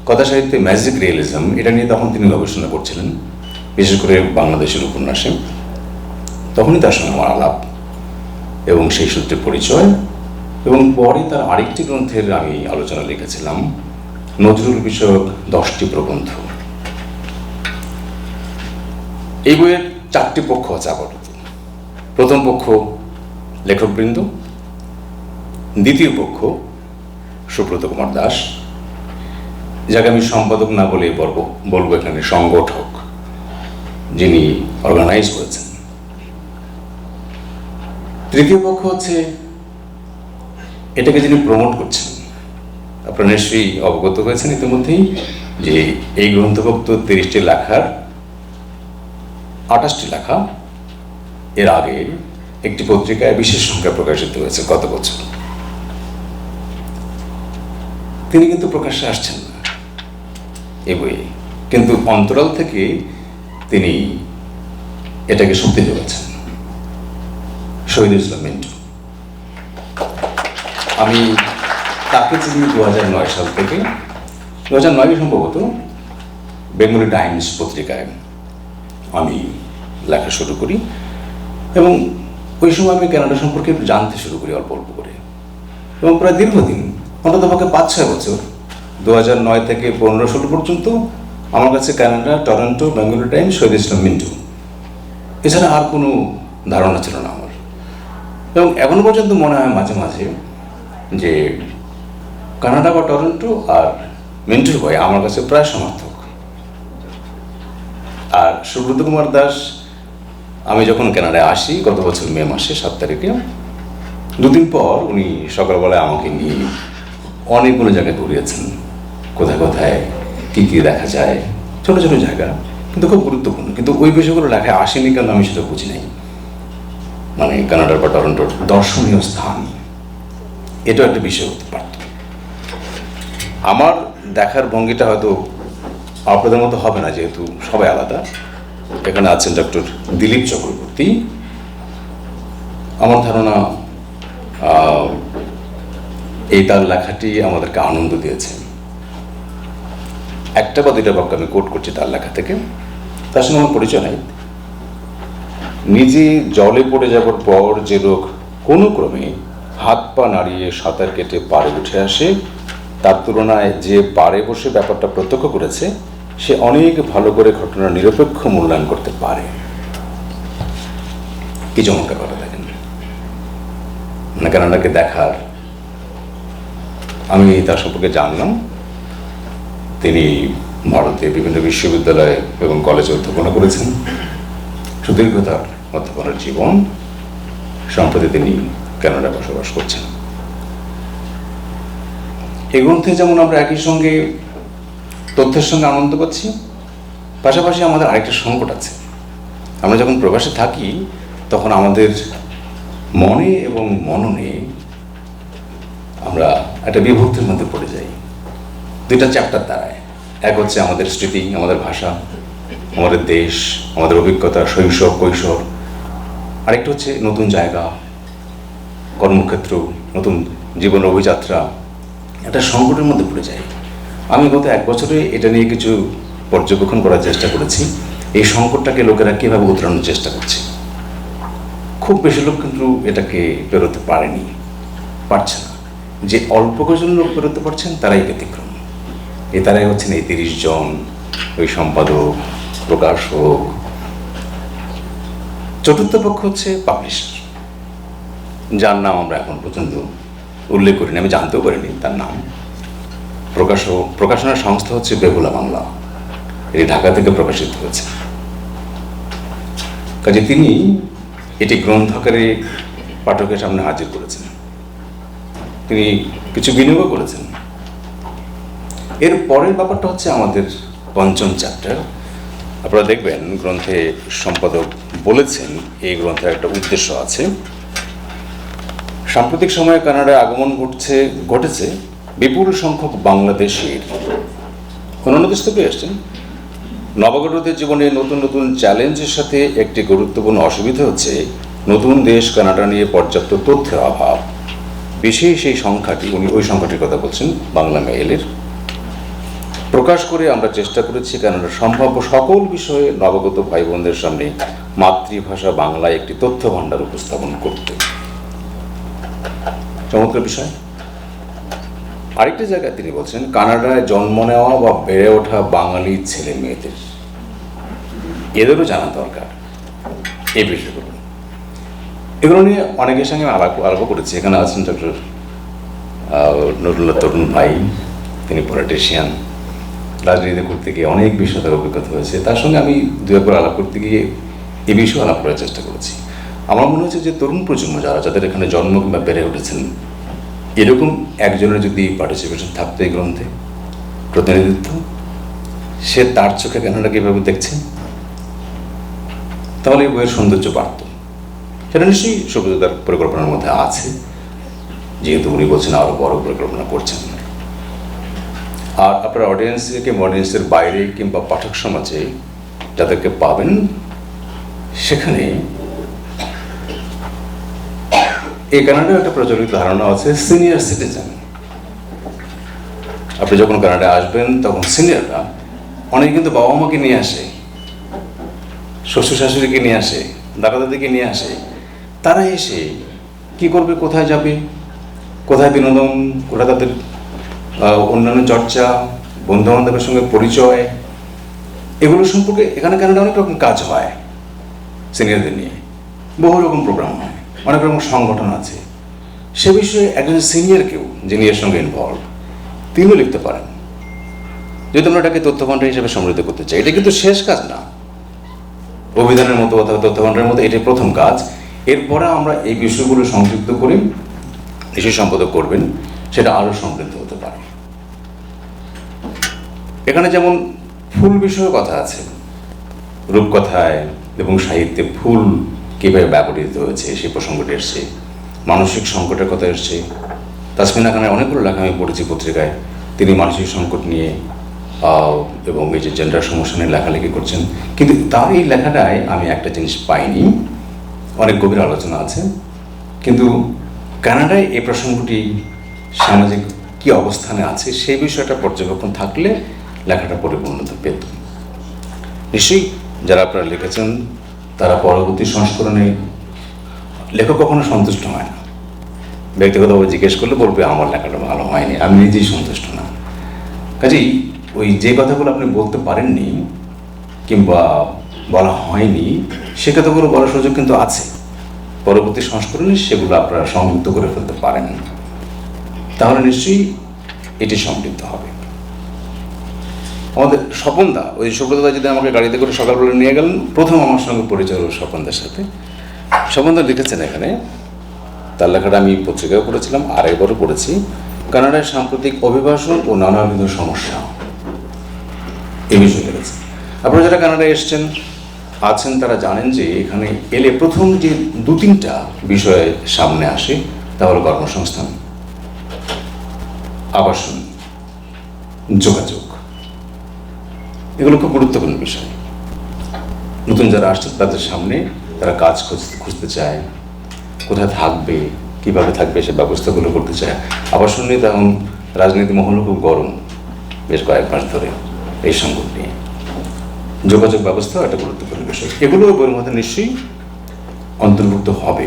কথা সাহিত্যে ম্যাজিক রিয়েলিজম, এটা নিয়ে তখন তিনি গবেষণা করছিলেন, বিশেষ করে বাংলাদেশের উপন্যাসে। তখনই তার সঙ্গে আমার আলাপ এবং সেই সূত্রে পরিচয়। এবং পরে তার আরেকটি গ্রন্থের আমি আলোচনা লিখেছিলাম, নজরুল বিষয়ক 10টি প্রবন্ধ। এই বইয়ের 4টি পক্ষ আছে আপাতত। প্রথম পক্ষ লেখকবৃন্দ, দ্বিতীয় পক্ষ সুব্রত কুমার দাস, যাকে আমি সম্পাদক না বলে বলবো এখানে সংগঠক, যিনি অর্গানাইজ করেছেন। তৃতীয় পক্ষ হচ্ছে এটাকে যিনি প্রমোট করছেন। আপনারা নিশ্চয়ই অবগত হয়েছেন ইতিমধ্যেই যে এই গ্রন্থভুক্ত 30টি লেখার 28টি লেখা এর আগে একটি পত্রিকায় বিশেষ সংখ্যা প্রকাশিত হয়েছে গত বছর। তিনি কিন্তু প্রকাশ্যে আসছেন না এ বইয়ে, কিন্তু অন্তরাল থেকে তিনি এটাকে শক্তি যোগাচ্ছেন। শহীদুল ইসলাম মিন্টু, আমি তাকে চিনি 2009 সাল থেকে। 2009 সম্ভবত বেঙ্গলি টাইমস পত্রিকায় আমি লেখা শুরু করি এবং ওই সময় আমি কানাডা সম্পর্কে জানতে শুরু করি অল্প অল্প করে, এবং প্রায় দীর্ঘদিন, অন্তত পক্ষে 5-6 বছর, 2009 থেকে 15-16 পর্যন্ত আমার কাছে কানাডা, টরন্টো, বেঙ্গলি টাইমস, শহীদ ইসলাম মিন্টু, এছাড়া আর কোনো ধারণা ছিল না আমার। এবং এখনো পর্যন্ত মনে হয় মাঝে মাঝে যে কানাডা বা টরন্টো আর মিন্টুর বই আমার কাছে প্রায় সমর্থক। আর সুব্রত কুমার দাস, আমি যখন কানাডায় আসি গত বছর মে মাসে 7 তারিখে, 2 দিন পর উনি সকালবেলায় আমাকে নিয়ে অনেকগুলো জায়গায় ঘুরিয়েছেন। কোথায় কোথায় কী কী দেখা যায়, ছোটো ছোটো জায়গা, কিন্তু খুব গুরুত্বপূর্ণ। কিন্তু ওই বিষয়গুলো লেখায় আসেনি কেন আমি সেটা বুঝি নাই। মানে কানাডার বা টরন্টোর দর্শনীয় স্থান, এটাও একটা বিষয় হতে পারত। আমার দেখার ভঙ্গিটা হয়তো আপনাদের মতো হবে না, যেহেতু সবাই আলাদা। এখানে আছেন ডক্টর দিলীপ চক্রবর্তী। আমার ধারণা এই তার লেখাটি আমাদেরকে আনন্দ দিয়েছে। একটা বা দুইটা বাক্য আমি কোট করছি তার লেখা থেকে, তার সঙ্গে আমার পরিচয় নাই। নিজে জলে পড়ে যাবার পর যে লোক কোনো ক্রমে হাত পা নাড়িয়ে সাঁতার কেটে পাড়ে উঠে আসে, তার তুলনায় যে পাড়ে বসে ব্যাপারটা প্রত্যক্ষ করেছে, সে অনেক ভালো করে ঘটনার নিরপেক্ষ মূল্যায়ন করতে পারে। কি চমৎকার কথা দেখেন না। কানাডাকে দেখার, আমি তার সম্পর্কে জানলাম তিনি ভারতে বিভিন্ন বিশ্ববিদ্যালয়ে এবং কলেজে অধ্যাপনা করেছেন। সুদীর্ঘ তার অধ্যাপনার জীবন। সম্প্রতি তিনি কানাডায় বসবাস করছেন। এই গ্রন্থে যেমন আমরা একই সঙ্গে তথ্যের সঙ্গে আনন্দ পাচ্ছি, পাশাপাশি আমাদের আরেকটা সংকট আছে। আমরা যখন প্রবাসে থাকি তখন আমাদের মনে এবং মননে আমরা একটা বিভক্তির মধ্যে পড়ে যাই। দুইটা চ্যাপ্টার দাঁড়ায়, এক হচ্ছে আমাদের স্মৃতি, আমাদের ভাষা, আমাদের দেশ, আমাদের অভিজ্ঞতা, শৈশব কৈশোর, আরেকটা হচ্ছে নতুন জায়গা, কর্মক্ষেত্র, নতুন জীবন অভিযাত্রা, একটা সংকটের মধ্যে পড়ে যায়। আমি গত 1 বছরে এটা নিয়ে কিছু পর্যবেক্ষণ করার চেষ্টা করেছি, এই সংকটটাকে লোকেরা কীভাবে উতরানোর চেষ্টা করছে। খুব বেশি লোক কিন্তু এটাকে পেরোতে পারছে না। যে অল্প কজন লোক পেরোতে পারছেন তারাই ব্যতিক্রম। তারাই হচ্ছেন এই 30 জন, ওই সম্পাদক, প্রকাশক। চতুর্থ পক্ষ হচ্ছে পাবলিশার, যার নাম আমরা এখন পর্যন্ত উল্লেখ করিনি, আমি জানতেও পারিনি তার নাম। প্রকাশনা সংস্থা হচ্ছে বেহুলা বাংলা, এটি ঢাকা থেকে প্রকাশিত হয়েছে। কাজে তিনি এটি গ্রন্থাকারে পাঠকের সামনে হাজির করেছেন, তিনি কিছু বিনিয়োগ করেছেন। এর পরের ব্যাপারটা হচ্ছে আমাদের পঞ্চম চ্যাপ্টার। আপনারা দেখবেন গ্রন্থে সম্পাদক বলেছেন এই গ্রন্থের একটা উদ্দেশ্য আছে। সাম্প্রতিক সময়ে কানাডায় আগমন ঘটেছে বিপুল সংখ্যক বাংলাদেশির, অন্যান্য দেশ থেকে এসছেন। নবাগতদের জীবনে নতুন নতুন চ্যালেঞ্জের সাথে একটি গুরুত্বপূর্ণ অসুবিধা হচ্ছে নতুন দেশ কানাডা নিয়ে পর্যাপ্ত তথ্যের অভাব। বিশেষ এই সংখ্যাটি, উনি ওই সংখ্যাটির কথা বলছেন, বাংলা মেইলের প্রকাশ করে আমরা চেষ্টা করেছি কানাডার সম্ভাব্য সকল বিষয়ে নবাগত ভাই বোনদের সামনে মাতৃভাষা বাংলায় একটি তথ্য ভাণ্ডার উপস্থাপন করতে। চমৎকার বিষয়। আরেকটি জায়গায় তিনি বলছেন কানাডায় জন্ম নেওয়া বা বেড়ে ওঠা বাঙালি ছেলে মেয়েদের, এদেরও জানা দরকার এই বিষয়গুলো। এগুলো নিয়ে অনেকের সঙ্গে আলাপ করেছি। এখানে আছেন ডক্টর নুরুল্লাহ তরুণ ভাই, তিনি পলিটিশিয়ান, রাজনীতি করতে গিয়ে অনেক বিষয় তার অভিজ্ঞতা হয়েছে। তার সঙ্গে আমি দু একবার আলাপ করতে গিয়ে এই বিষয়ে আলাপ করার চেষ্টা করেছি। আমার মনে হচ্ছে যে তরুণ প্রজন্ম যাদের এখানে জন্ম কিংবা বেড়ে উঠেছেন, এরকম একজনের যদি পার্টিসিপেশন থাকতো এই গ্রন্থে, প্রতিনিধিত্ব, সে তার চোখে কানাডা কীভাবে দেখছে, তাহলে এই বইয়ের সৌন্দর্য বাড়ত। সেটা নিশ্চয়ই সুব্রতদার পরিকল্পনার মধ্যে আছে, যেহেতু উনি বলছেন আরও বড় পরিকল্পনা করছেন। আর আপনার অডিয়েন্সের বাইরে কিংবা পাঠক সমাজে যাদেরকে পাবেন, সেখানে এই কানাডায় একটা প্রচলিত ধারণা আছে সিনিয়র সিটিজেন। আপনি যখন কানাডায় আসবেন তখন সিনিয়ররা অনেকে কিন্তু বাবা মাকে নিয়ে আসে, শ্বশুর শাশুড়িকে নিয়ে আসে, দাদা দাদিকে নিয়ে আসে। তারা এসে কি করবে, কোথায় যাবে, কোথায় বিনোদন, কোথায় তাদের অন্যান্য চর্চা, বন্ধু বান্ধবের সঙ্গে পরিচয়, এগুলো সম্পর্কে এখানে কানাডা অনেক রকম কাজ হয় সিনিয়রদের নিয়ে, বহু রকম প্রোগ্রাম হয়, অনেক রকম সংগঠন আছে। সে বিষয়ে একজন সিনিয়র কেউ যিনি এর সঙ্গে ইনভলভ, তিনিও লিখতে পারেন। যদি আমরা এটাকে তথ্য ভাণ্ডার হিসেবে সমৃদ্ধ করতে চাই, এটা কিন্তু শেষ কাজ না। অভিধানের মতো অথবা তথ্য ভাণ্ডারের মতো এটাই প্রথম কাজ। এরপরে আমরা এই বিষয়গুলো সংযুক্ত করে নিশ্চয়ই সম্পাদক করবেন, সেটা আরও সমৃদ্ধ হতে পারে। এখানে যেমন ফুল বিষয়ে কথা আছে, রূপকথায় এবং সাহিত্যে ফুল কীভাবে ব্যবহৃত হয়েছে সেই প্রসঙ্গটি এসছে, মানসিক সংকটের কথা এসছে। তাসমিনা খানের অনেকগুলো লেখা আমি পড়েছি পত্রিকায়, তিনি মানসিক সংকট নিয়ে এবং এই যে জেন্ডার সমস্যা নিয়ে লেখালেখি করছেন। কিন্তু তার এই লেখাটায় আমি একটা জিনিস পাইনি, অনেক গভীর আলোচনা আছে, কিন্তু কানাডায় এই প্রসঙ্গটি সামাজিক কী অবস্থানে আছে সেই বিষয়টা পর্যবেক্ষণ থাকলে লেখাটা পরিপূর্ণতা পেত। নিশ্চয়ই যারা আপনারা লিখেছেন তারা পরবর্তী সংস্করণে লেখক কখনো সন্তুষ্ট হয় না। ব্যক্তিগতভাবে জিজ্ঞেস করলে বলবে আমার লেখাটা ভালো হয়নি, আমি নিজেই সন্তুষ্ট না। কাজেই ওই যে কথাগুলো আপনি বলতে পারেননি কিংবা বলা হয়নি, সে কথাগুলো বলার সুযোগ কিন্তু আছে। পরবর্তী সংস্করণে সেগুলো আপনারা সংযুক্ত করে ফেলতে পারেন, তাহলে নিশ্চয়ই এটি সমৃদ্ধ হবে। আমাদের স্বপনদা, ওই সুব্রতদা যদি আমাকে গাড়িতে করে সকালবেলা নিয়ে গেলেন, প্রথম আমার সঙ্গে পরিচয় হল স্বপনদার সাথে। স্বপনদা লিখেছেন এখানে, তার লেখাটা আমি পত্রিকায় পড়েছিলাম, আরেকবারও পড়েছি, কানাডায় সাম্প্রতিক অভিবাসন ও নানাবিধ সমস্যা, এই বিষয়ে লিখেছে। আপনারা যারা কানাডায় এসছেন আছেন তারা জানেন যে এখানে এলে প্রথম যে 2-3টা বিষয় সামনে আসে তা হলো কর্মসংস্থান, আবাসন, যোগাযোগ, এগুলো খুব গুরুত্বপূর্ণ বিষয়। নতুন যারা আসছে তাদের সামনে তারা কাজ খুঁজতে চায়, কোথায় থাকবে, কিভাবে থাকবে সে ব্যবস্থাগুলো করতে চায়। আবাসন নিয়ে তখন রাজনীতি মহলও খুব গরম বেশ কয়েক মাস ধরে এই সংকট নিয়ে। যোগাযোগ ব্যবস্থাও একটা গুরুত্বপূর্ণ বিষয়। এগুলো বইয়ের মধ্যে নিশ্চয়ই অন্তর্ভুক্ত হবে।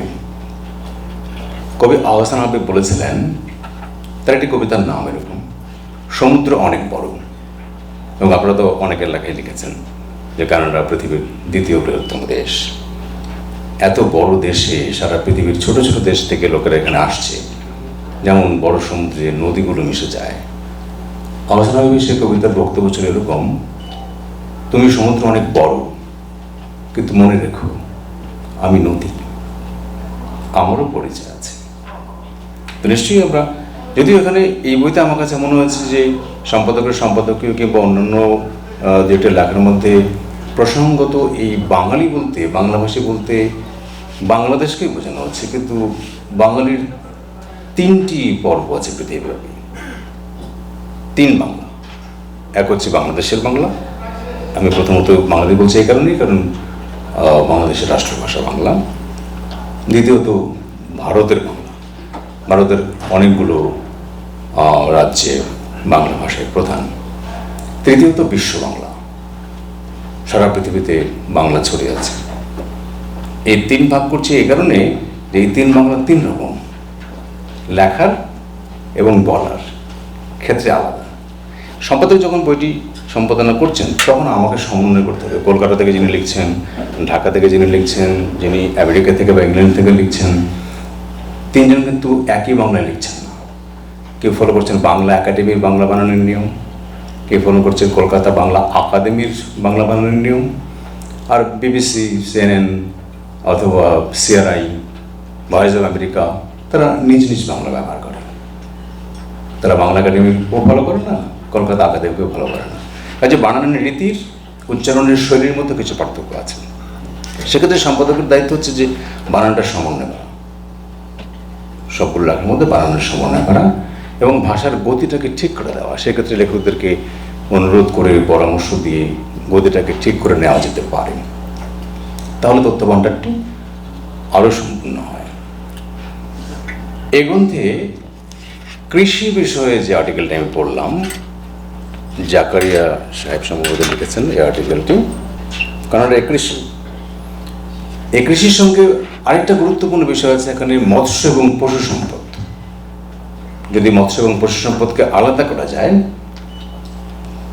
কবি আহসান হাবিব বলেছিলেন, তার একটি কবিতার নাম এরকম, সমুদ্র অনেক বড়। এবং আপনারা তো অনেকের লেখায় লিখেছেন যে কানাডা পৃথিবীর দ্বিতীয় বৃহত্তম দেশ। এত বড় দেশে সারা পৃথিবীর ছোট ছোট দেশ থেকে লোকেরা এখানে আসছে, যেমন বড় সমুদ্রে নদীগুলো মিশে যায়। আহসান হাবিবের সে কবিতার বক্তব্য ছিল এরকম, তুমি সমুদ্র অনেক বড়, কিন্তু মনে রেখো আমি নদী, আমারও পরিচয় আছে। তো নিশ্চয়ই আমরা, যদিও এখানে এই বইতে আমার কাছে মনে হয়েছে যে সম্পাদকীয় কিংবা অন্যান্য যেটা লেখার মধ্যে প্রসঙ্গত এই বাঙালি বলতে, বাংলাভাষী বলতে বাংলাদেশকেই বোঝানো হচ্ছে, কিন্তু বাঙালির 3টি পর্ব আছে পৃথিবীব্যাপী। 3 বাংলা। এক হচ্ছে বাংলাদেশের বাংলা, আমি প্রথমত বাঙালি বলছি এই কারণেই, কারণ বাংলাদেশের রাষ্ট্রভাষা বাংলা। দ্বিতীয়ত ভারতের বাংলা, ভারতের অনেকগুলো রাজ্যে বাংলা ভাষায় প্রধান। তৃতীয়ত বিশ্ব বাংলা, সারা পৃথিবীতে বাংলা ছড়িয়ে আছে। এই 3 ভাগ করছি এই কারণে যে এই 3 বাংলা 3 রকম, লেখার এবং বলার ক্ষেত্রে আলাদা। সম্পাদক যখন বইটি সম্পাদনা করছেন তখন আমাকে সমন্বয় করতে হবে। কলকাতা থেকে যিনি লিখছেন, ঢাকা থেকে যিনি লিখছেন, যিনি আমেরিকা থেকে বা ইংল্যান্ড থেকে লিখছেন, 3 জন কিন্তু একই বাংলায় লিখছেন না। কেউ ফলো করছেন বাংলা একাডেমির বাংলা বানানোর নিয়ম, কেউ ফলো করছেন কলকাতা বাংলা আকাদেমির বাংলা বানানোর নিয়ম, আর BBC, CNN অথবা CRI, ভয়েস অফ আমেরিকা, তারা নিজ নিজ বাংলা ব্যবহার করে। তারা বাংলা একাডেমিকেও ফলো করে না, কলকাতা আকাদেমিকেও ফলো করে না। কাজে বানানোর রীতির, উচ্চারণের শৈলীর মধ্যে কিছু পার্থক্য আছে। সেক্ষেত্রে সম্পাদকের দায়িত্ব হচ্ছে যে বানানটা সমন্বয় করা, সবগুলো লেখার মধ্যে বানানোর সমন্বয় করা এবং ভাষার গতিটাকে ঠিক করে দেওয়া। সেক্ষেত্রে লেখকদেরকে অনুরোধ করে, পরামর্শ দিয়ে গতিটাকে ঠিক করে নেওয়া যেতে পারে, তাহলে তথ্য ভাণ্ডারটি আরও সম্পূর্ণ হয়। এই গ্রন্থে কৃষি বিষয়ে যে আর্টিকেলটা আমি পড়লাম, জাকারিয়া সাহেব সম্ভবত লিখেছেন এই আর্টিকেলটি, কারণ এই কৃষির সঙ্গে আরেকটা গুরুত্বপূর্ণ বিষয় আছে এখানে, মৎস্য এবং পশু সম্পদ। যদি মৎস্য এবং পশু সম্পদকে আলাদা করা যায়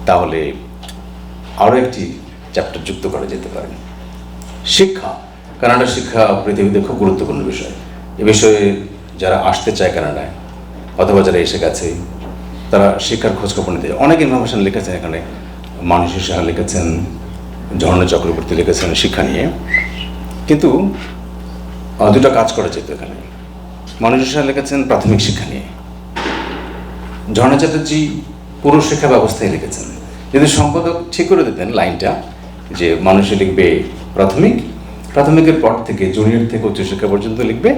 তাহলে আরও একটি চ্যাপ্টার যুক্ত করা যেতে পারে। শিক্ষা, কানাডার শিক্ষা পৃথিবীতে খুব গুরুত্বপূর্ণ বিষয়। এ বিষয়ে যারা আসতে চায় কানাডায় অথবা যারা এসে গেছে তারা শিক্ষার খোঁজখবর নিতে। অনেক ইনফরমেশন লিখেছেন এখানে, মানুষের সাহা লিখেছেন, ঝর্ণা চক্রবর্তী লিখেছেন শিক্ষা নিয়ে, কিন্তু 2টা কাজ করা যেত এখানে। মানুষের সাহা লিখেছেন প্রাথমিক শিক্ষা নিয়ে, ঝর্ণা চ্যাটার্জি পুরো শিক্ষা ব্যবস্থায় লিখেছেন। যদি সম্পাদক ঠিক করে দিতেন লাইনটা যে মানুষে লিখবে প্রাথমিকের পর থেকে জুনিয়র থেকে উচ্চশিক্ষা পর্যন্ত লিখবে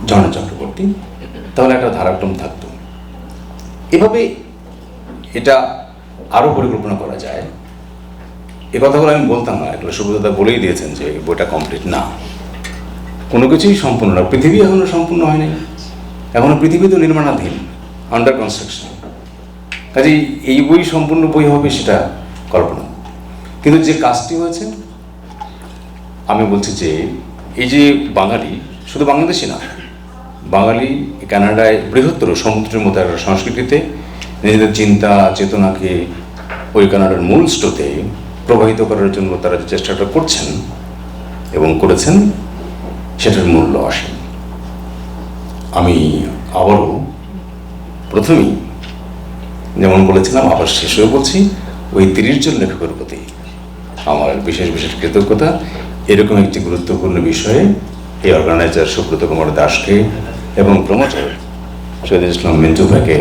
ঝর্ণা চক্রবর্তী, তাহলে একটা ধারাক্রম থাকতো। এভাবে এটা আরও পরিকল্পনা করা যায়। এ কথাগুলো আমি বলতাম না, এগুলো সুব্রতদা বলেই দিয়েছেন যে বইটা কমপ্লিট না, কোনো কিছুই সম্পূর্ণ না। পৃথিবী এখনো সম্পূর্ণ হয়নি, এখনো পৃথিবী তো নির্মাণাধীন, আন্ডার কনস্ট্রাকশন। কাজেই এই বই সম্পূর্ণ বই হবে সেটা কল্পনা। কিন্তু যে কাজটি হয়েছে, আমি বলছি যে এই যে বাঙালি, শুধু বাংলাদেশি না, বাঙালি কানাডায় বৃহত্তর সমুদ্রের মতো একটা সংস্কৃতিতে নিজেদের চিন্তা চেতনাকে ওই কানাডার মূল স্রোতে প্রবাহিত করার জন্য তারা যে চেষ্টাটা করছেন এবং করেছেন, সেটার মূল্য অসীম। আমি আবারও প্রথমেই যেমন বলেছিলাম, আবার শেষেও বলছি, ওই 30 জন লেখকের প্রতি আমার বিশেষ বিশেষ কৃতজ্ঞতা। এরকম একটি গুরুত্বপূর্ণ বিষয়ে এই অর্গানাইজার সুব্রত কুমার দাসকে এবং প্রমোটার শহীদুল ইসলাম মিন্টু ভাইকে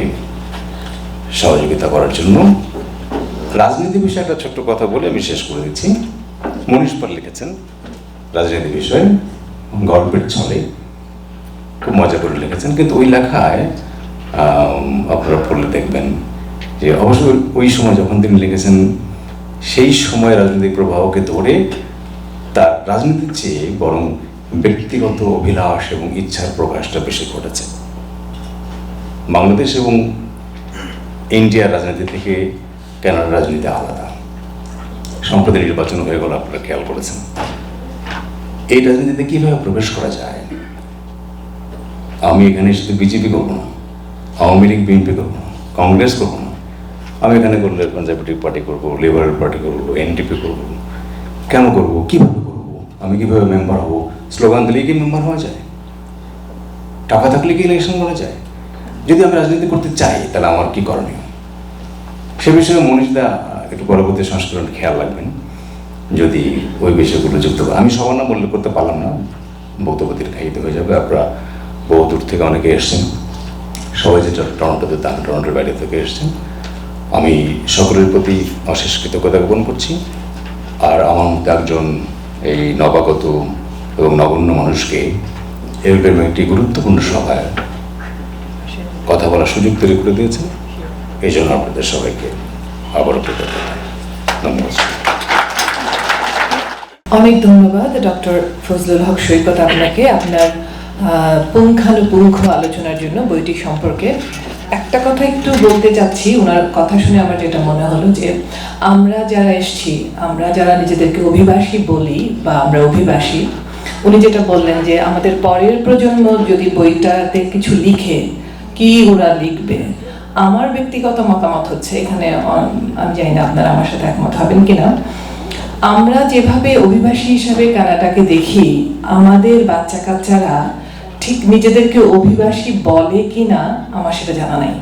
সহযোগিতা করার জন্য। রাজনীতি বিষয়ে একটা ছোট্ট কথা বলে আমি শেষ করে দিচ্ছি। মনীষ পাল লিখেছেন রাজনীতি বিষয়ে, গল্পের ছলে খুব মজা করে লিখেছেন, কিন্তু ওই লেখায় আপনারা পড়লে দেখবেন যে অবশ্য ওই সময় যখন তিনি লিখেছেন সেই সময় রাজনৈতিক প্রবাহকে ধরে তার রাজনীতির চেয়ে বরং ব্যক্তিগত অভিলাষ এবং ইচ্ছার প্রকাশটা বেশি ঘটেছে। বাংলাদেশ এবং ইন্ডিয়ার রাজনীতি থেকে কানাডার রাজনীতি আলাদা। সম্প্রতি নির্বাচন হয়ে গেল, আপনারা খেয়াল করেছেন। এই রাজনীতিতে কিভাবে প্রবেশ করা যায়? আমি এখানে শুধু বিজেপি করবো না, আওয়ামী লীগ বিএনপি করবো না, কংগ্রেস করবো না, আমি এখানে করলে কনজারভেটিভ পার্টি করবো, লিবারেল পার্টি করবো, এনডিপি করবো। কেন করবো? কিভাবে করবো? আমি কিভাবে মেম্বার হবো? স্লোগান দিলেই কি মেম্বার হওয়া যায়? টাকা থাকলে কি ইলেকশন করা যায়? যদি আমি রাজনীতি করতে চাই তাহলে আমার কি করণীয়? সে বিষয়ে মনীষদা একটু পরবর্তী সংস্করণ খেয়াল রাখবেন যদি ওই বিষয়গুলো যুক্ত করে। আমি সবার নাম উল্লেখ করতে পারলাম না, বক্তব্য দীর্ঘায়িত হয়ে যাবে। আপনারা বহু দূর থেকে অনেকে এসছেন, সবাই যেটা টরন্টোতে তান, টরন্টোর বাইরে থেকে এসছেন। আমি সকলের প্রতি অশেষ কৃতজ্ঞতা জ্ঞাপন করছি। আর আমার মতো একজন এই নবাগত এবং নগণ্য মানুষকে এরকম একটি গুরুত্বপূর্ণ সভায় কথা বলার সুযোগ তৈরি করে দিয়েছেন, এই জন্য আপনাদের সবাইকে আবারও কৃতজ্ঞতা। ধন্যবাদ। অনেক ধন্যবাদ ডক্টর ফজলুল হক সৈকত আপনাকে আপনার পুঙ্খানুপুঙ্খ আলোচনার জন্য বইটি সম্পর্কে। একটা কথা একটু বলতে চাচ্ছি, ওনার কথা শুনে আমার যেটা মনে হলো যে আমরা যারা এসছি, আমরা যারা নিজেদেরকে অভিবাসী বলি বা আমরা অভিবাসী, উনি যেটা বললেন যে আমাদের পরের প্রজন্ম যদি বইটাতে কিছু লিখে কি ওরা লিখবে। আমার ব্যক্তিগত মতামত হচ্ছে, এখানে আমি জানি না আপনারা আমার সাথে একমত হবেন কিনা, আমরা যেভাবে অভিবাসী হিসাবে কানাডাকে দেখি, আমাদের বাচ্চা কাচ্চারা ঠিক নিজেদেরকে অভিবাসী বলে কিনা আমার সেটা জানা নাই।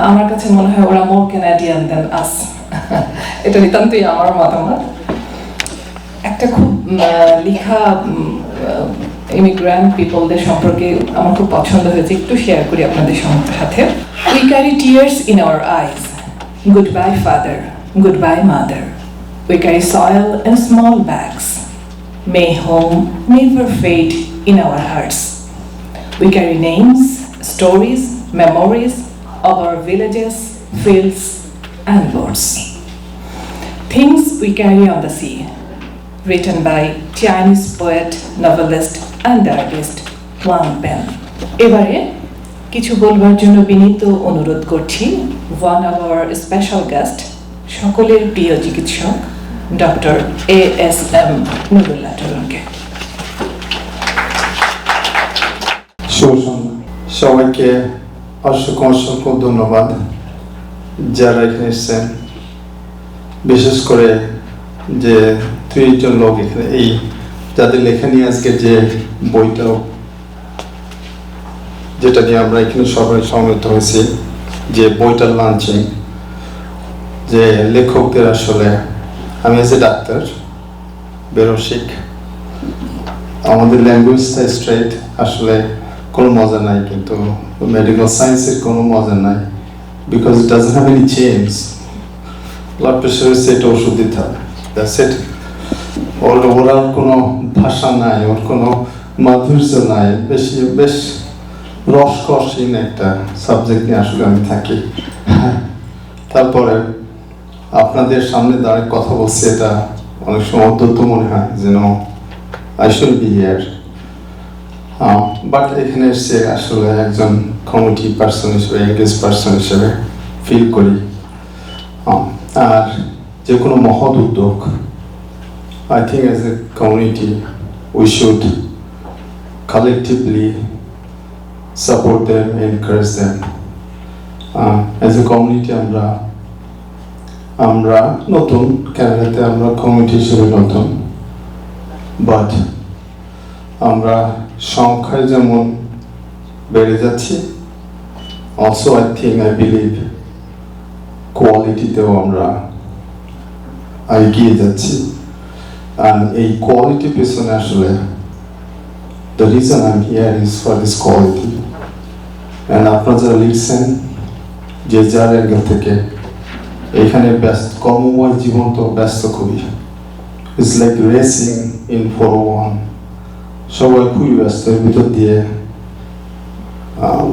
আমার কাছে মনে হয় ওরা মোর ক্যানাডিয়ান দেন আস। এটা নিতান্তই আমার মতামত। একটা খুব লেখা ইমিগ্রান্ট পিপলদের সম্পর্কে আমার খুব পছন্দ হয়েছে, একটু শেয়ার করি আপনাদের সাথে। We carry tears in our eyes. Goodbye father, goodbye mother. We carry soil in small bags. May home never fade in our hearts. We carry names, stories, memories of our villages, fields, and boats. Things we carry on the sea, written by Chinese poet, novelist, and artist Wang Pen. এবারে কিছু বলবার জন্য বিনীত অনুরোধ করছি one of our special guest, সকলের প্রিয় চিকিৎসক doctor ASM Nurullah টরনকে। সবাইকে অসংখ্য ধন্যবাদ যারা এখানে এসেছেন, বিশেষ করে যে 3 জন লোক এখানে এই যাদের লেখা নিয়ে আজকে যে বইটা যেটা নিয়ে আমরা এখানে সবাই সমবেত হয়েছি, যে বইটার লঞ্চিং, যে লেখকদের আসলে আমি এজ এ ডাক্তার বেরসিক, আমাদের ল্যাঙ্গুয়েজটা স্ট্রেট, আসলে কোনো মজা নাই, কিন্তু মেডিকেল সায়েন্সের কোনো মজা নাই, because it doesn't have any change. Blood প্রেশারের সেট ওষুধ দিতে হবে, দ্যাটস ইট। ওর কোনো ভাষা নাই, ওর কোনো মাধুর্য নাই, বেশ রসকসহীন একটা সাবজেক্ট নিয়ে আসলে আমি থাকি। তারপরে আপনাদের সামনে দাঁড়িয়ে কথা বলছি, এটা অনেক সময় অত্যন্ত মনে হয় যেন I should be here, but এখানে এসে আসলে একজন কমিটি পার্সন হিসেবে, এঙ্গেজ পার্সন হিসেবে ফিল করি। আর যে কোনো মহৎ উদ্যোগ, I think as a community we should collectively support them, encourage them. As a community আমরা নতুন, ক্যানাডাতে আমরা কমিউনিটি হিসেবে নতুন, বাট আমরা সংখ্যায় যেমন বেড়ে যাচ্ছি, অলসো I believe কোয়ালিটিতেও আমরা এগিয়ে যাচ্ছি। আর এই কোয়ালিটি পেছনে আসলে the reason I'm here is for this quality. And আপনারা যারা লিখছেন, যে যার অ্যাঙ্গেল থেকে, এখানে ব্যস্ত কর্মময় জীবন তো ব্যস্ত খুবই, ইটস লাইক রেসিং ইন 401, সবাই খুবই ব্যস্ত, এর ভিতর দিয়ে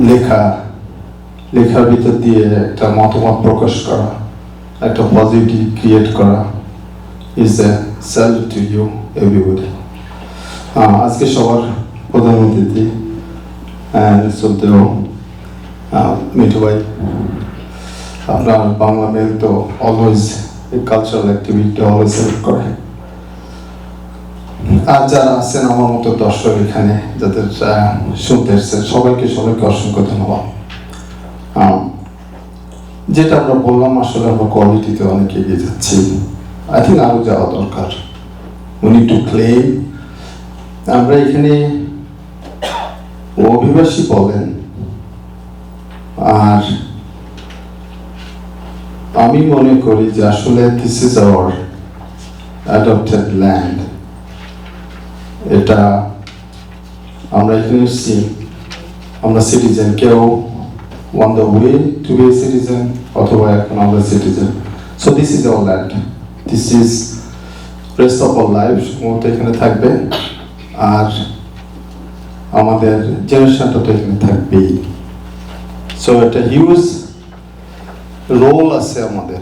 লেখা লেখার ভিতর দিয়ে একটা মতামত প্রকাশ করা, একটা পজিটিভ ক্রিয়েট করা is a salute to you everybody. আজকে সবার প্রধান অতিথি শ্রদ্ধেয় মিঠু ভাই, আপনার বাংলা মেল তো always cultural activity always help করে। আর যারা আছেন আমার মতো দর্শক এখানে যাদের শুনতে এসছেন, সবাইকে অসংখ্য ধন্যবাদ। যেটা আমরা বললাম, আসলে আমরা কোয়ালিটিতে অনেক এগিয়ে যাচ্ছি। আই থিঙ্ক আরো যাওয়া দরকার। We need to claim. আমরা এখানে অভিবাসী বলেন, আর আমি মনে করি যে আসলে this is our adopted land. এটা আমরা এখানে এসেছি, আমরা সিটিজেন, কেউ on the way to be a citizen অথবা এখন আমরা citizen. So this is our land, this is rest of our life মতো এখানে থাকবে, আর আমাদের জেনারেশনটা তো এখানে থাকবেই। সো একটা হিউজ রোল আছে আমাদের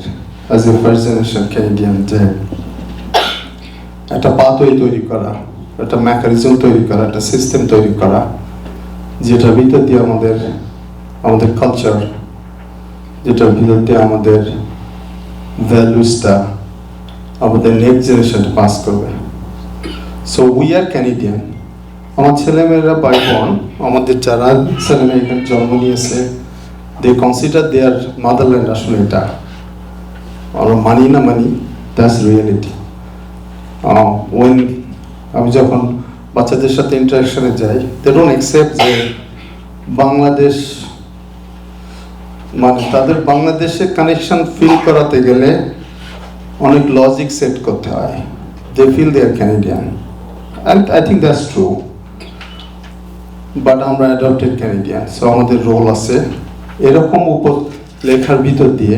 as a first generation Canadian, যে একটা পাথওয়ে তৈরি করা, একটা মেকানিজম তৈরি করা, একটা সিস্টেম তৈরি করা, যেটার ভিতর দিয়ে আমাদের কালচার, যেটার ভিতর দিয়ে আমাদের ভ্যালুসটা আমাদের নেক্সট জেনারেশনটা পাস করবে। So we are Canadian. আমার ছেলেমেয়েরা বাই বর্ন, আমাদের যারা ছেলেমেয়ে এখানে জন্ম নিয়েছে, দে কনসিডার দেয়ার মাদারল্যান্ড। আসলে এটা আমরা মানি না মানি, দ্যাটস রিয়েলিটি। ওয়েন আমি যখন বাচ্চাদের সাথে ইন্টারাকশনে যাই, দে ডোন্ট অ্যাকসেপ্ট যে বাংলাদেশ, মানে তাদের বাংলাদেশের কানেকশন ফিল করাতে গেলে অনেক লজিক সেট করতে হয়। They feel they are Canadian, and I think that's true. But আমরা অ্যাডপ্টেড ক্যানাডিয়ান, সো আমাদের রোল আছে এরকম লেখার ভিতর দিয়ে,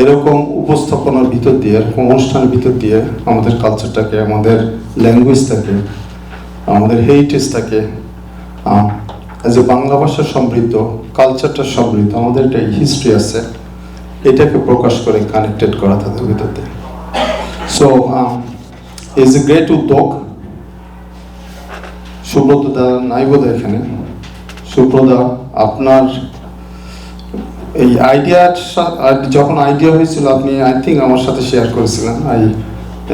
এরকম উপস্থাপনার ভিতর দিয়ে, এরকম অনুষ্ঠানের ভিতর দিয়ে আমাদের কালচারটাকে, আমাদের ল্যাঙ্গুয়েজটাকে, আমাদের হেরিটেজটাকে, অ্যাজ এ বাংলা ভাষা সমৃদ্ধ, কালচারটা সমৃদ্ধ, আমাদের একটা হিস্ট্রি আছে, এটাকে প্রকাশ করে কানেক্টেড করা তাদের ভিতর দিয়ে। সো ইজ এ গ্রেট উদ্যোগ। সুব্রত দা নাই বোধ এখানে। সুব্রত, আপনার এই আইডিয়া, যখন আইডিয়া হয়েছিল আপনি আই থিঙ্ক আমার সাথে শেয়ার করেছিলেন। আই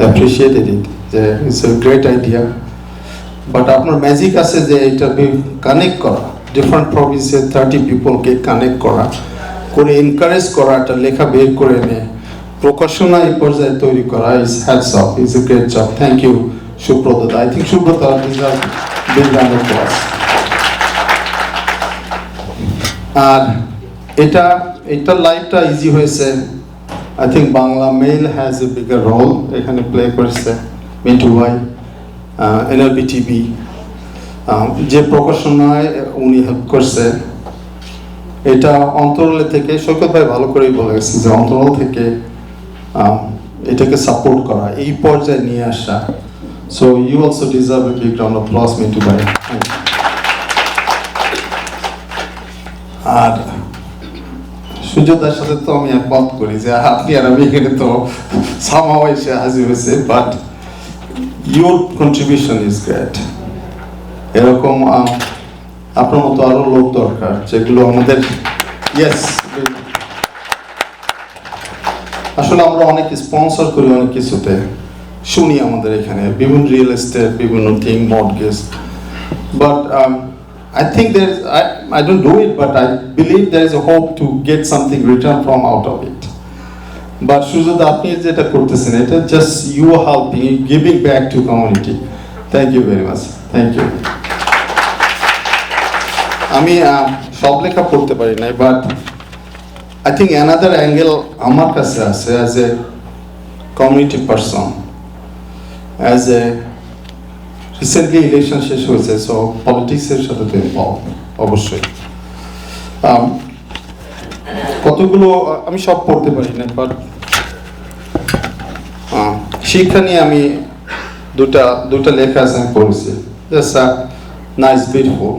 অ্যাপ্রিসিয়েটেড ইট, যে it's a great idea. But আপনার ম্যাজিক আছে যে এটা কানেক্ট করা, ডিফারেন্ট প্রভিন্সের 30 পিপলকে কানেক্ট করা, করে এনকারেজ করা, একটা লেখা বের করে এনে প্রকাশনা এই পর্যায়ে তৈরি করা, is hats off, is a great job. Thank you Subrata. I think Subrata deserve big round of applause. আর এটা লাইফটা ইজি হয়েছে। I think Bangla mail has a bigger role এখানে প্লে করেছে মিন্টু ভাই, এনএলপি টিভি, যে প্রকাশনায় উনি হেল্প করছে, এটা অন্তরালে থেকে, সৈকত ভাই ভালো করেই বলে গেছে যে অন্তরাল থেকে এটাকে সাপোর্ট করা, এই পর্যায়ে নিয়ে আসা। So you also deserve a big round of applause Mintu ভাই। আর সুযোগদার সাথে তো আমি একমত করি যে আপনি আর আমি এখানে তো সামাও এসে হাজির হয়েছে, but your contribution is great. এরকম আপনার মতো আরো লোক দরকার, যেগুলো আমাদের ইয়েস, আসলে আমরা অনেক স্পন্সর করি অনেক কিছুতে, শুনি আমাদের এখানে বিভিন্ন রিয়েল এস্টেট, বিভিন্ন thing, mortgage, but I think I don't do it, but I believe there is a hope to get something return from out of it. But Shuzad, আপনি যেটা করতেছেন, এটা just you are helping, giving back to community. Thank you very much. Thank you. আমি সব লেখা পড়তে পারি নাই, but I think another angle আমার কাছে আছে as a community person, as a recently election শেষ হয়েছে, সো পলিটিক্সের সাথে তো ইনভলভ অবশ্যই। কতগুলো আমি সব পড়তে পারি না, বাট শিক্ষা নিয়ে আমি দুটা লেখা আছে আমি পড়েছি, জাস্ট নাইস বিউটিফুল।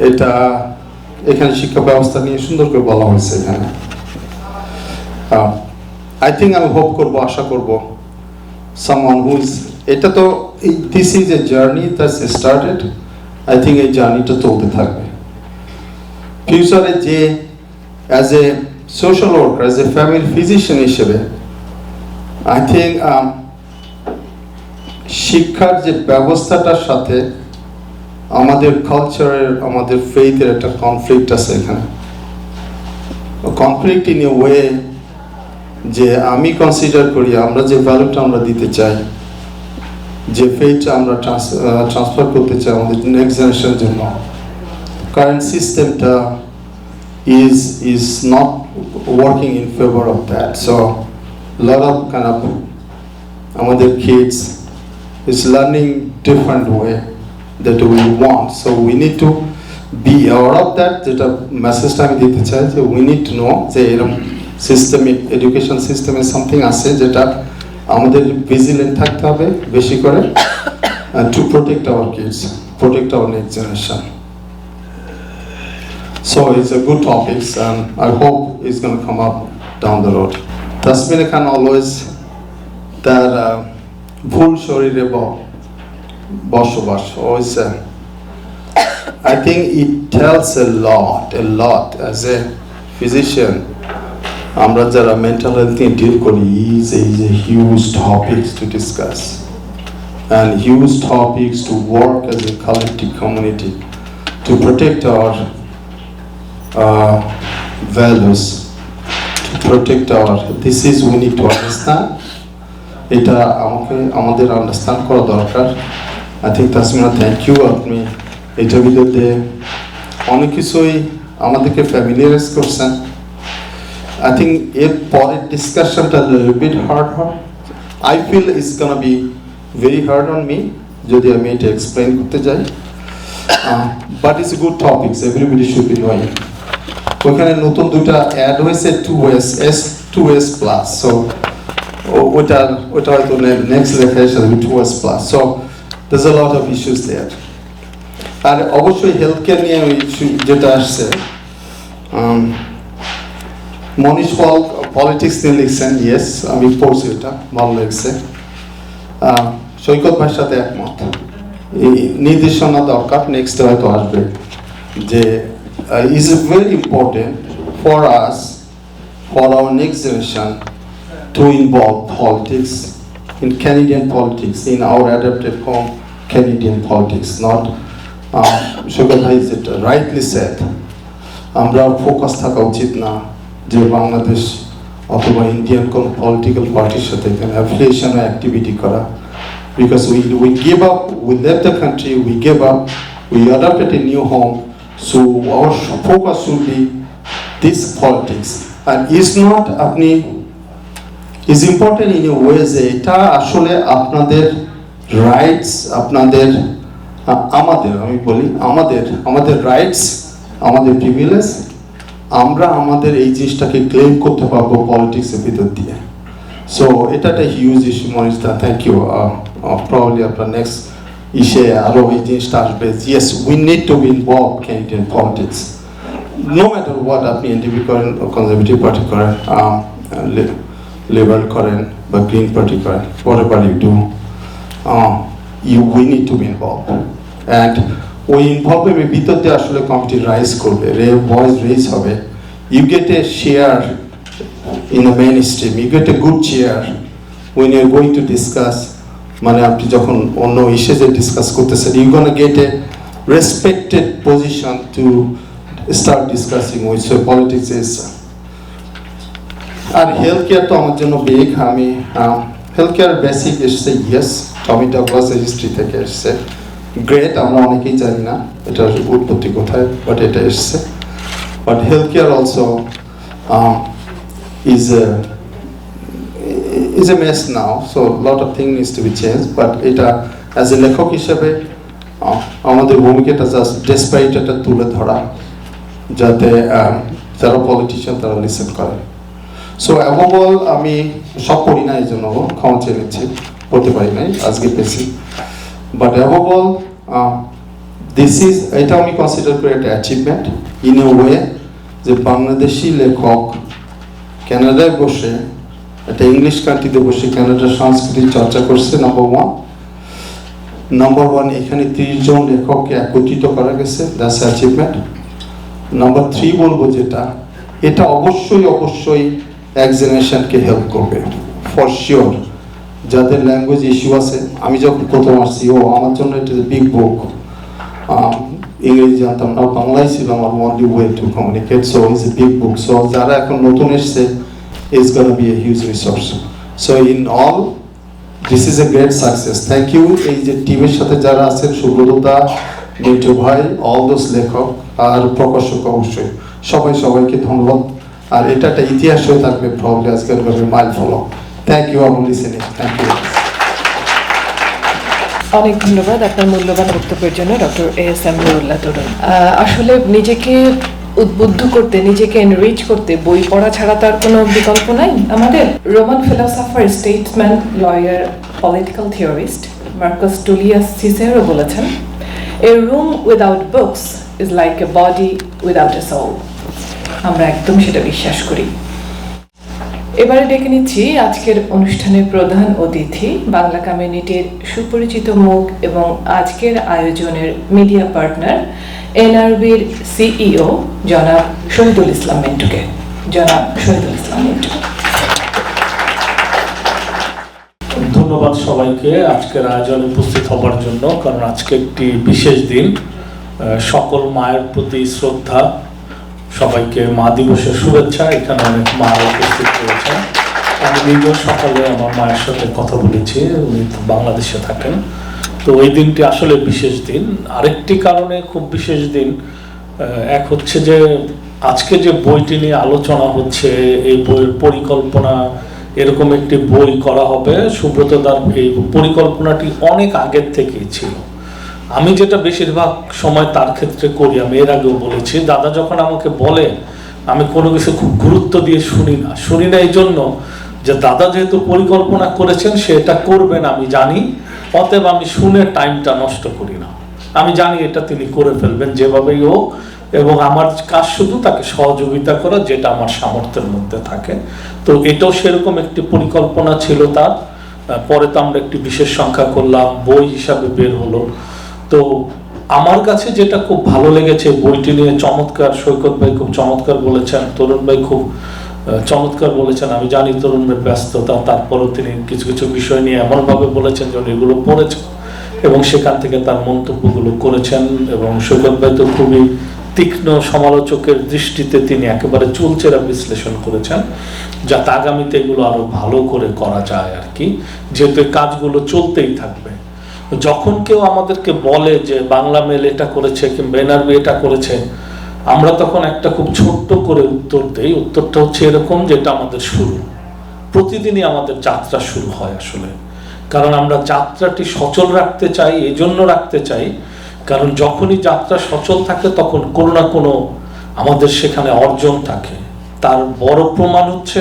এটা এখানে শিক্ষা ব্যবস্থা নিয়ে সুন্দর করে বলা হয়েছে এখানে। আই থিঙ্ক আমি হোপ করব, আশা করব someone who is, এটা তো this is a journey that's started, I think এই জার্নিটা চলতে থাকবে। ফিউচারে যে as a social worker, as a family physician হিসেবে আই থিঙ্ক শিক্ষার যে ব্যবস্থাটার সাথে আমাদের কালচারের, আমাদের ফেইথের একটা কনফ্লিক্ট আছে এখানে। কনফ্লিক্ট ইন এ ওয়ে যে আমি কনসিডার করি আমরা যে ভ্যালুটা আমরা দিতে চাই, যে ফেইথটা আমরা ট্রান্সফার করতে চাই আমাদের নেক্সট জেনারেশনের জন্য, কারেন্ট সিস্টেমটা is not working in favor of that. So lot of kind of আমাদের kids is learning different way that we want. So we need to be aware of that. যেটা মেসেজটা আমি দিতে চাই যে we need to know যে এরকম systemic education সিস্টেমে সামথিং আছে যেটা আমাদের ভিজিলেন্ট থাকতে হবে বেশি করে to protect our kids, protect our next generation. So it's a good topic and I hope it's going to come up down the road. Tasmina can always that ভুল শরীরে বসবাস always I think it tells a lot as a physician. আমরা যারা mental health নিয়ে deal করি is a huge topics to discuss and huge topics to work as a collective community to protect our values, to protect our, this is we need to understand. এটা আমাদের understand করা দরকার। I think Tasmina thank you, আপনি এটার ভিতরে অনেক কিছুই আমাদেরকে ফ্যামিলিয়ারাইজ করছেন। আই থিঙ্ক এর পরের ডিসকাশনটা বিট হার্ড হয়, I feel it's gonna be very hard on me যদি আমি এটা এক্সপ্লেন করতে যাই, but it's good topics, everybody should be knowing. ওখানে নতুন দুটা অ্যাড হয়েছে 2S S 2S plus, so ওটা হয়তো নেক্সট লেখা হিসেবে 2S plus, so there's a lot of issues there. আর অবশ্যই হেলথ কেয়ার নিয়ে যেটা আসছে, মনীষ পল পলিটিক্স নিয়ে লিখছেন, ইয়েস আমি পড়ছি, এটা ভালো লেগেছে। সৈকত ভাইয়ের সাথে একমত, এই নির্দেশনা দরকার, নেক্সট হয়তো আসবে যে is very important for us, for our next generation to involve politics in Canadian politics, in our adapted home Canadian politics, not Shoghat Bhai is it rightly said, আমরা ফোকাস থাকা উচিত না যে বাংলাদেশ অথবা ইন্ডিয়ান কোন পলিটিক্যাল পার্টির সাথে এখানে অ্যাফিলিয়েশন অ্যাক্টিভিটি করা, because we give up, we left the country, we give up, we adopted a new home. So our focus should be this politics, and is not আপনি is important in a way যে এটা আসলে আপনাদের rights, আপনাদের আমাদের, আমি বলি আমাদের রাইটস, আমাদের প্রিভিলেজ, আমরা আমাদের এই জিনিসটাকে ক্লেম করতে পারবো পলিটিক্সের ভিতর দিয়ে। সো এটা একটা হিউজ ইস্যু মনিস্তা, থ্যাংক ইউ। প্রবাবলি আপনার নেক্সট ইসে আরো এই জিনিসটা আসবে, yes we need to be involve Canadian politics, no matter what আপনি এনডিপি করেন, কনজারভেটিভ পার্টি করেন, লিবারেল করেন বা গ্রিন পার্টি করেন, whatever you do, we need to be involved. And ওই ইনভলভমেন্টের ভিতর দিয়ে আসলে কমিটি রাইজ করবে, ভয়েস রেজ হবে, you get a share in the mainstream, you get a good share when you're going to discuss, মানে আপনি যখন অন্য ইস্যুতে ডিসকাস করতেছেন, you gonna get a respected position to start discussing with, so politics is. আর health care তো আমার জন্য বেগ, আমি হেলথ কেয়ার বেসিক এসছে, ইয়েস টমি ডাগলাস হিস্ট্রি থেকে এসছে, গ্রেট, আমরা অনেকেই জানি না এটার উৎপত্তি কোথায়, বাট এটা এসছে। But health care also is a mess now, so a lot of things needs to be changed, but এটা অ্যাজ এ লেখক হিসেবে আমাদের ভূমিকাটা জাস্ট ডেসপাইট এটা তুলে ধরা, যাতে যারা পলিটিশিয়ান তারা লিসেন করে। সো অ্যাবভ অল, আমি সব পড়ি না, এই জন্য ক্ষমা চেয়ে নিচ্ছি, পড়তে পারি নাই, আজকে পেয়েছি, বাট অ্যাবভ অল এটা আমি কনসিডার করি একটা অ্যাচিভমেন্ট ইন এ ওয়ে, যে বাংলাদেশি লেখক কানাডায় বসে, একটা ইংলিশ কান্ট্রিতে বসে কানাডার সংস্কৃতির চর্চা করছে, নাম্বার ওয়ান এখানে 30 জন লেখককে একত্রিত করা গেছে, দ্যাটস অ্যাচিভমেন্ট। নাম্বার 3 বলবো যেটা, এটা অবশ্যই এক জেনারেশনকে হেল্প করবে ফর শিওর। যাদের ল্যাঙ্গুয়েজ ইস্যু আছে, আমি যখন প্রথম আসছি, আমার জন্য এটা বিগ বুক, ইংরেজি জানতাম না, বাংলাই ছিল আমার only way to communicate, so it's a big book. So যারা এখন নতুন এসছে, it's gonna be a huge resource. So in all this is a great success. Thank you এই যে টিমের সাথে যারা আছেন, সুব্রতদা, মিন্টু ভাই, অল দোজ লেখক আর প্রকাশক, অবশ্যই সবাইকে ধন্যবাদ। আর এটা একটা ইতিহাস হয়ে থাকবে, প্রবলি আজকের মাইল ফলো। Thank you for listening. Thank you. অনেক ধন্যবাদ আপনার মূল্যবান বক্তব্যের জন্য ডক্টর ASM নুরুল্লাহ তরুণ। আসলে নিজেকে উদ্বুদ্ধ করতে, নিজেকে এনরিচ করতে বই পড়া ছাড়া তার কোনো বিকল্প নাই আমাদের। Roman philosopher, statesman, lawyer, political theorist Marcus Tullius Cicero বলেছেন, a room without books is like a body without a soul. আমরা একদম সেটা বিশ্বাস করি। এবারে ডেকে নিচ্ছি আজকের অনুষ্ঠানের প্রধান অতিথি, বাংলা কমিউনিটির সুপরিচিত মুখ এবং আজকের আয়োজনের মিডিয়া পার্টনার, NRB'র CEO জনাব শহীদুল ইসলাম মিন্টুকে। জনাব শহীদুল ইসলাম মিন্টু। ধন্যবাদ সবাইকে আজকের আয়োজনে উপস্থিত হবার জন্য, কারণ আজকে একটি বিশেষ দিন। সকল মায়ের প্রতি শ্রদ্ধা, সবাইকে মা দিবসের শুভেচ্ছা। এখানে অনেক মা উপস্থিত রয়েছেন। আমি নিজেও সকালে আমার মায়ের সাথে কথা বলেছি, উনি বাংলাদেশে থাকেন। তো এই দিনটি আসলে বিশেষ দিন। আরেকটি কারণে খুব বিশেষ দিন, এক হচ্ছে যে আজকে যে বইটি নিয়ে আলোচনা হচ্ছে, এই বইয়ের পরিকল্পনা, এরকম একটি বই করা হবে। সুব্রতদার এই পরিকল্পনাটি অনেক আগের থেকেই ছিল। আমি যেটা বেশিরভাগ সময় তার ক্ষেত্রে করি, আমি এর আগেও বলেছি, দাদা যখন আমাকে বলে, আমি কোনো কিছু খুব গুরুত্ব দিয়ে শুনি না এই জন্য যে দাদা যেহেতু পরিকল্পনা করেছেন, সে এটা করবেন আমি জানি, অতএব আমি শুনে টাইমটা নষ্ট করি না। আমি জানি এটা তিনি করে ফেলবেন যেভাবেই হোক, এবং আমার কাজ শুধু তাকে সহযোগিতা করা, যেটা আমার সামর্থ্যের মধ্যে থাকে। তো এটাও সেরকম একটি পরিকল্পনা ছিল তার। পরে তো আমরা একটি বিশেষ সংখ্যা করলাম, বই হিসাবে বের হলো। তো আমার কাছে যেটা খুব ভালো লেগেছে বইটি নিয়ে, চমৎকার, সৈকত ভাই খুব চমৎকার বলেছেন, তরুণ ভাই খুব চমৎকার বলেছেন। আমি জানি তরুণ ভাই ব্যস্ততা, তারপরেও তিনি কিছু কিছু বিষয় নিয়ে এমনভাবে বলেছেন যে এগুলো পড়েছেন এবং সেখান থেকে তার মন্তব্যগুলো করেছেন। এবং সৈকত ভাই তো খুবই তীক্ষ্ণ সমালোচকের দৃষ্টিতে তিনি একেবারে চুলচেরা বিশ্লেষণ করেছেন, যাতে আগামীতে এগুলো আরো ভালো করে করা যায় আর কি, যেহেতু কাজগুলো চলতেই থাকবে। যখন কেউ আমাদেরকে বলে যে বাংলা মেল এটা করেছে কিংবা NRB এটা করেছে, আমরা তখন একটা খুব ছোট্ট করে উত্তর দেই। উত্তরটা হচ্ছে এরকম, যেটা আমাদের শুরু, প্রতিদিনই আমাদের যাত্রা শুরু হয় আসলে। কারণ আমরা যাত্রাটি সচল রাখতে চাই, এই জন্য রাখতে চাই কারণ যখনই যাত্রা সচল থাকে তখন কোনো না কোনো আমাদের সেখানে অর্জন থাকে। তার বড় প্রমাণ হচ্ছে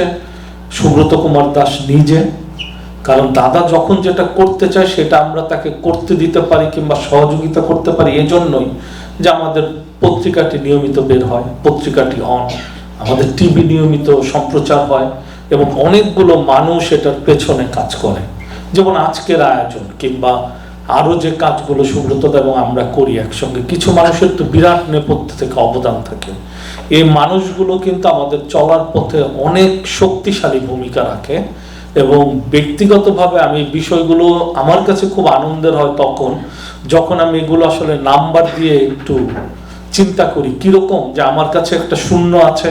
সুব্রত কুমার দাস নিজে। কারণ দাদা যখন যেটা করতে চায় সেটা আমরা তাকে করতে দিতে পারি কিংবা সহযোগিতা করতে পারি এজন্যই যে আমাদের পত্রিকাটি নিয়মিত বের হয়, পত্রিকাটি আমাদের টিভি নিয়মিত সম্প্রচার হয় এবং অনেকগুলো মানুষ এটার পেছনে কাজ করে। যেমন আজকের আয়োজন কিংবা আরো যে কাজগুলো সুব্রতদা এবং আমরা করি একসঙ্গে, কিছু মানুষের তো বিরাট নেপথ্য থেকে অবদান থাকে। এই মানুষগুলো কিন্তু আমাদের চলার পথে অনেক শক্তিশালী ভূমিকা রাখে। এবং ব্যক্তিগতভাবে আমি বিষয়গুলো আমার কাছে খুব আনন্দের হয় তখন যখন আমি এগুলো আসলে নাম্বার দিয়ে একটু চিন্তা করি, কিরকম যে আমার কাছে একটা 0 আছে,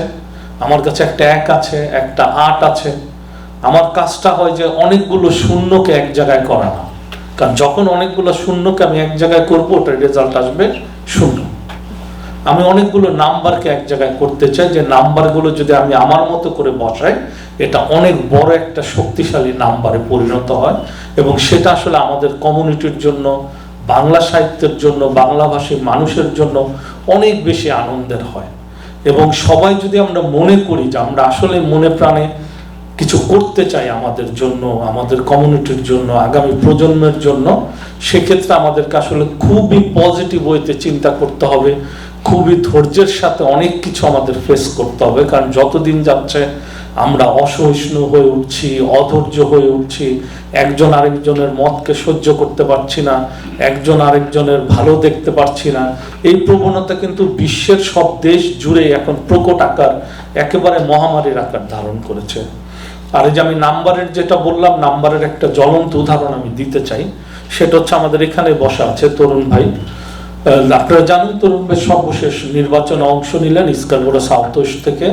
আমার কাছে একটা 1 আছে, একটা 8 আছে। আমার কাজটা হয় যে অনেকগুলো শূন্যকে এক জায়গায় করা না, কারণ যখন অনেকগুলো শূন্যকে আমি এক জায়গায় করবো ওটার রেজাল্ট আসবে 0। আমি অনেকগুলো নাম্বারকে এক জায়গায় করতে চাই, যে নাম্বারগুলো যদি আমি আমার মতো করে বসাই এটা অনেক বড় একটা শক্তিশালী নাম্বারে পরিণত হয়। এবং সেটা আসলে আমাদের কমিউনিটির জন্য, বাংলা সাহিত্যের জন্য, বাংলাভাষী মানুষের জন্য অনেক বেশি আনন্দের হয়। এবং সবাই যদি আমরা মনে করি যে আমরা আসলে মনে প্রাণে কিছু করতে চাই আমাদের জন্য, আমাদের কমিউনিটির জন্য, আগামী প্রজন্মের জন্য, সেক্ষেত্রে আমাদেরকে আসলে খুবই পজিটিভ ওয়েতে চিন্তা করতে হবে, খুবই ধৈর্যের সাথে অনেক কিছু আমাদের ফেস করতে হবে। কারণ যতদিন যাচ্ছে আমরা অসহিষ্ণু হয়ে উঠছি, অধৈর্য হয়ে উঠছি, একজন আরেকজনের মতকে সহ্য করতে পারছি না, একজন আরেকজনের ভালো দেখতে পারছি না। এই প্রবণতা কিন্তু বিশ্বের সব দেশ জুড়ে এখন প্রকট আকার, একেবারে মহামারীর আকার ধারণ করেছে। আর এই যে আমি নাম্বারের যেটা বললাম, নাম্বারের একটা জ্বলন্ত উদাহরণ আমি দিতে চাই। সেটা হচ্ছে আমাদের এখানে বসা আছে তরুণ ভাই। আপনারা জানেন তরুণ ভাই সর্বশেষ নির্বাচনে অংশ নিলেন স্কারবোরো সাউথ ওয়েস্ট থেকে।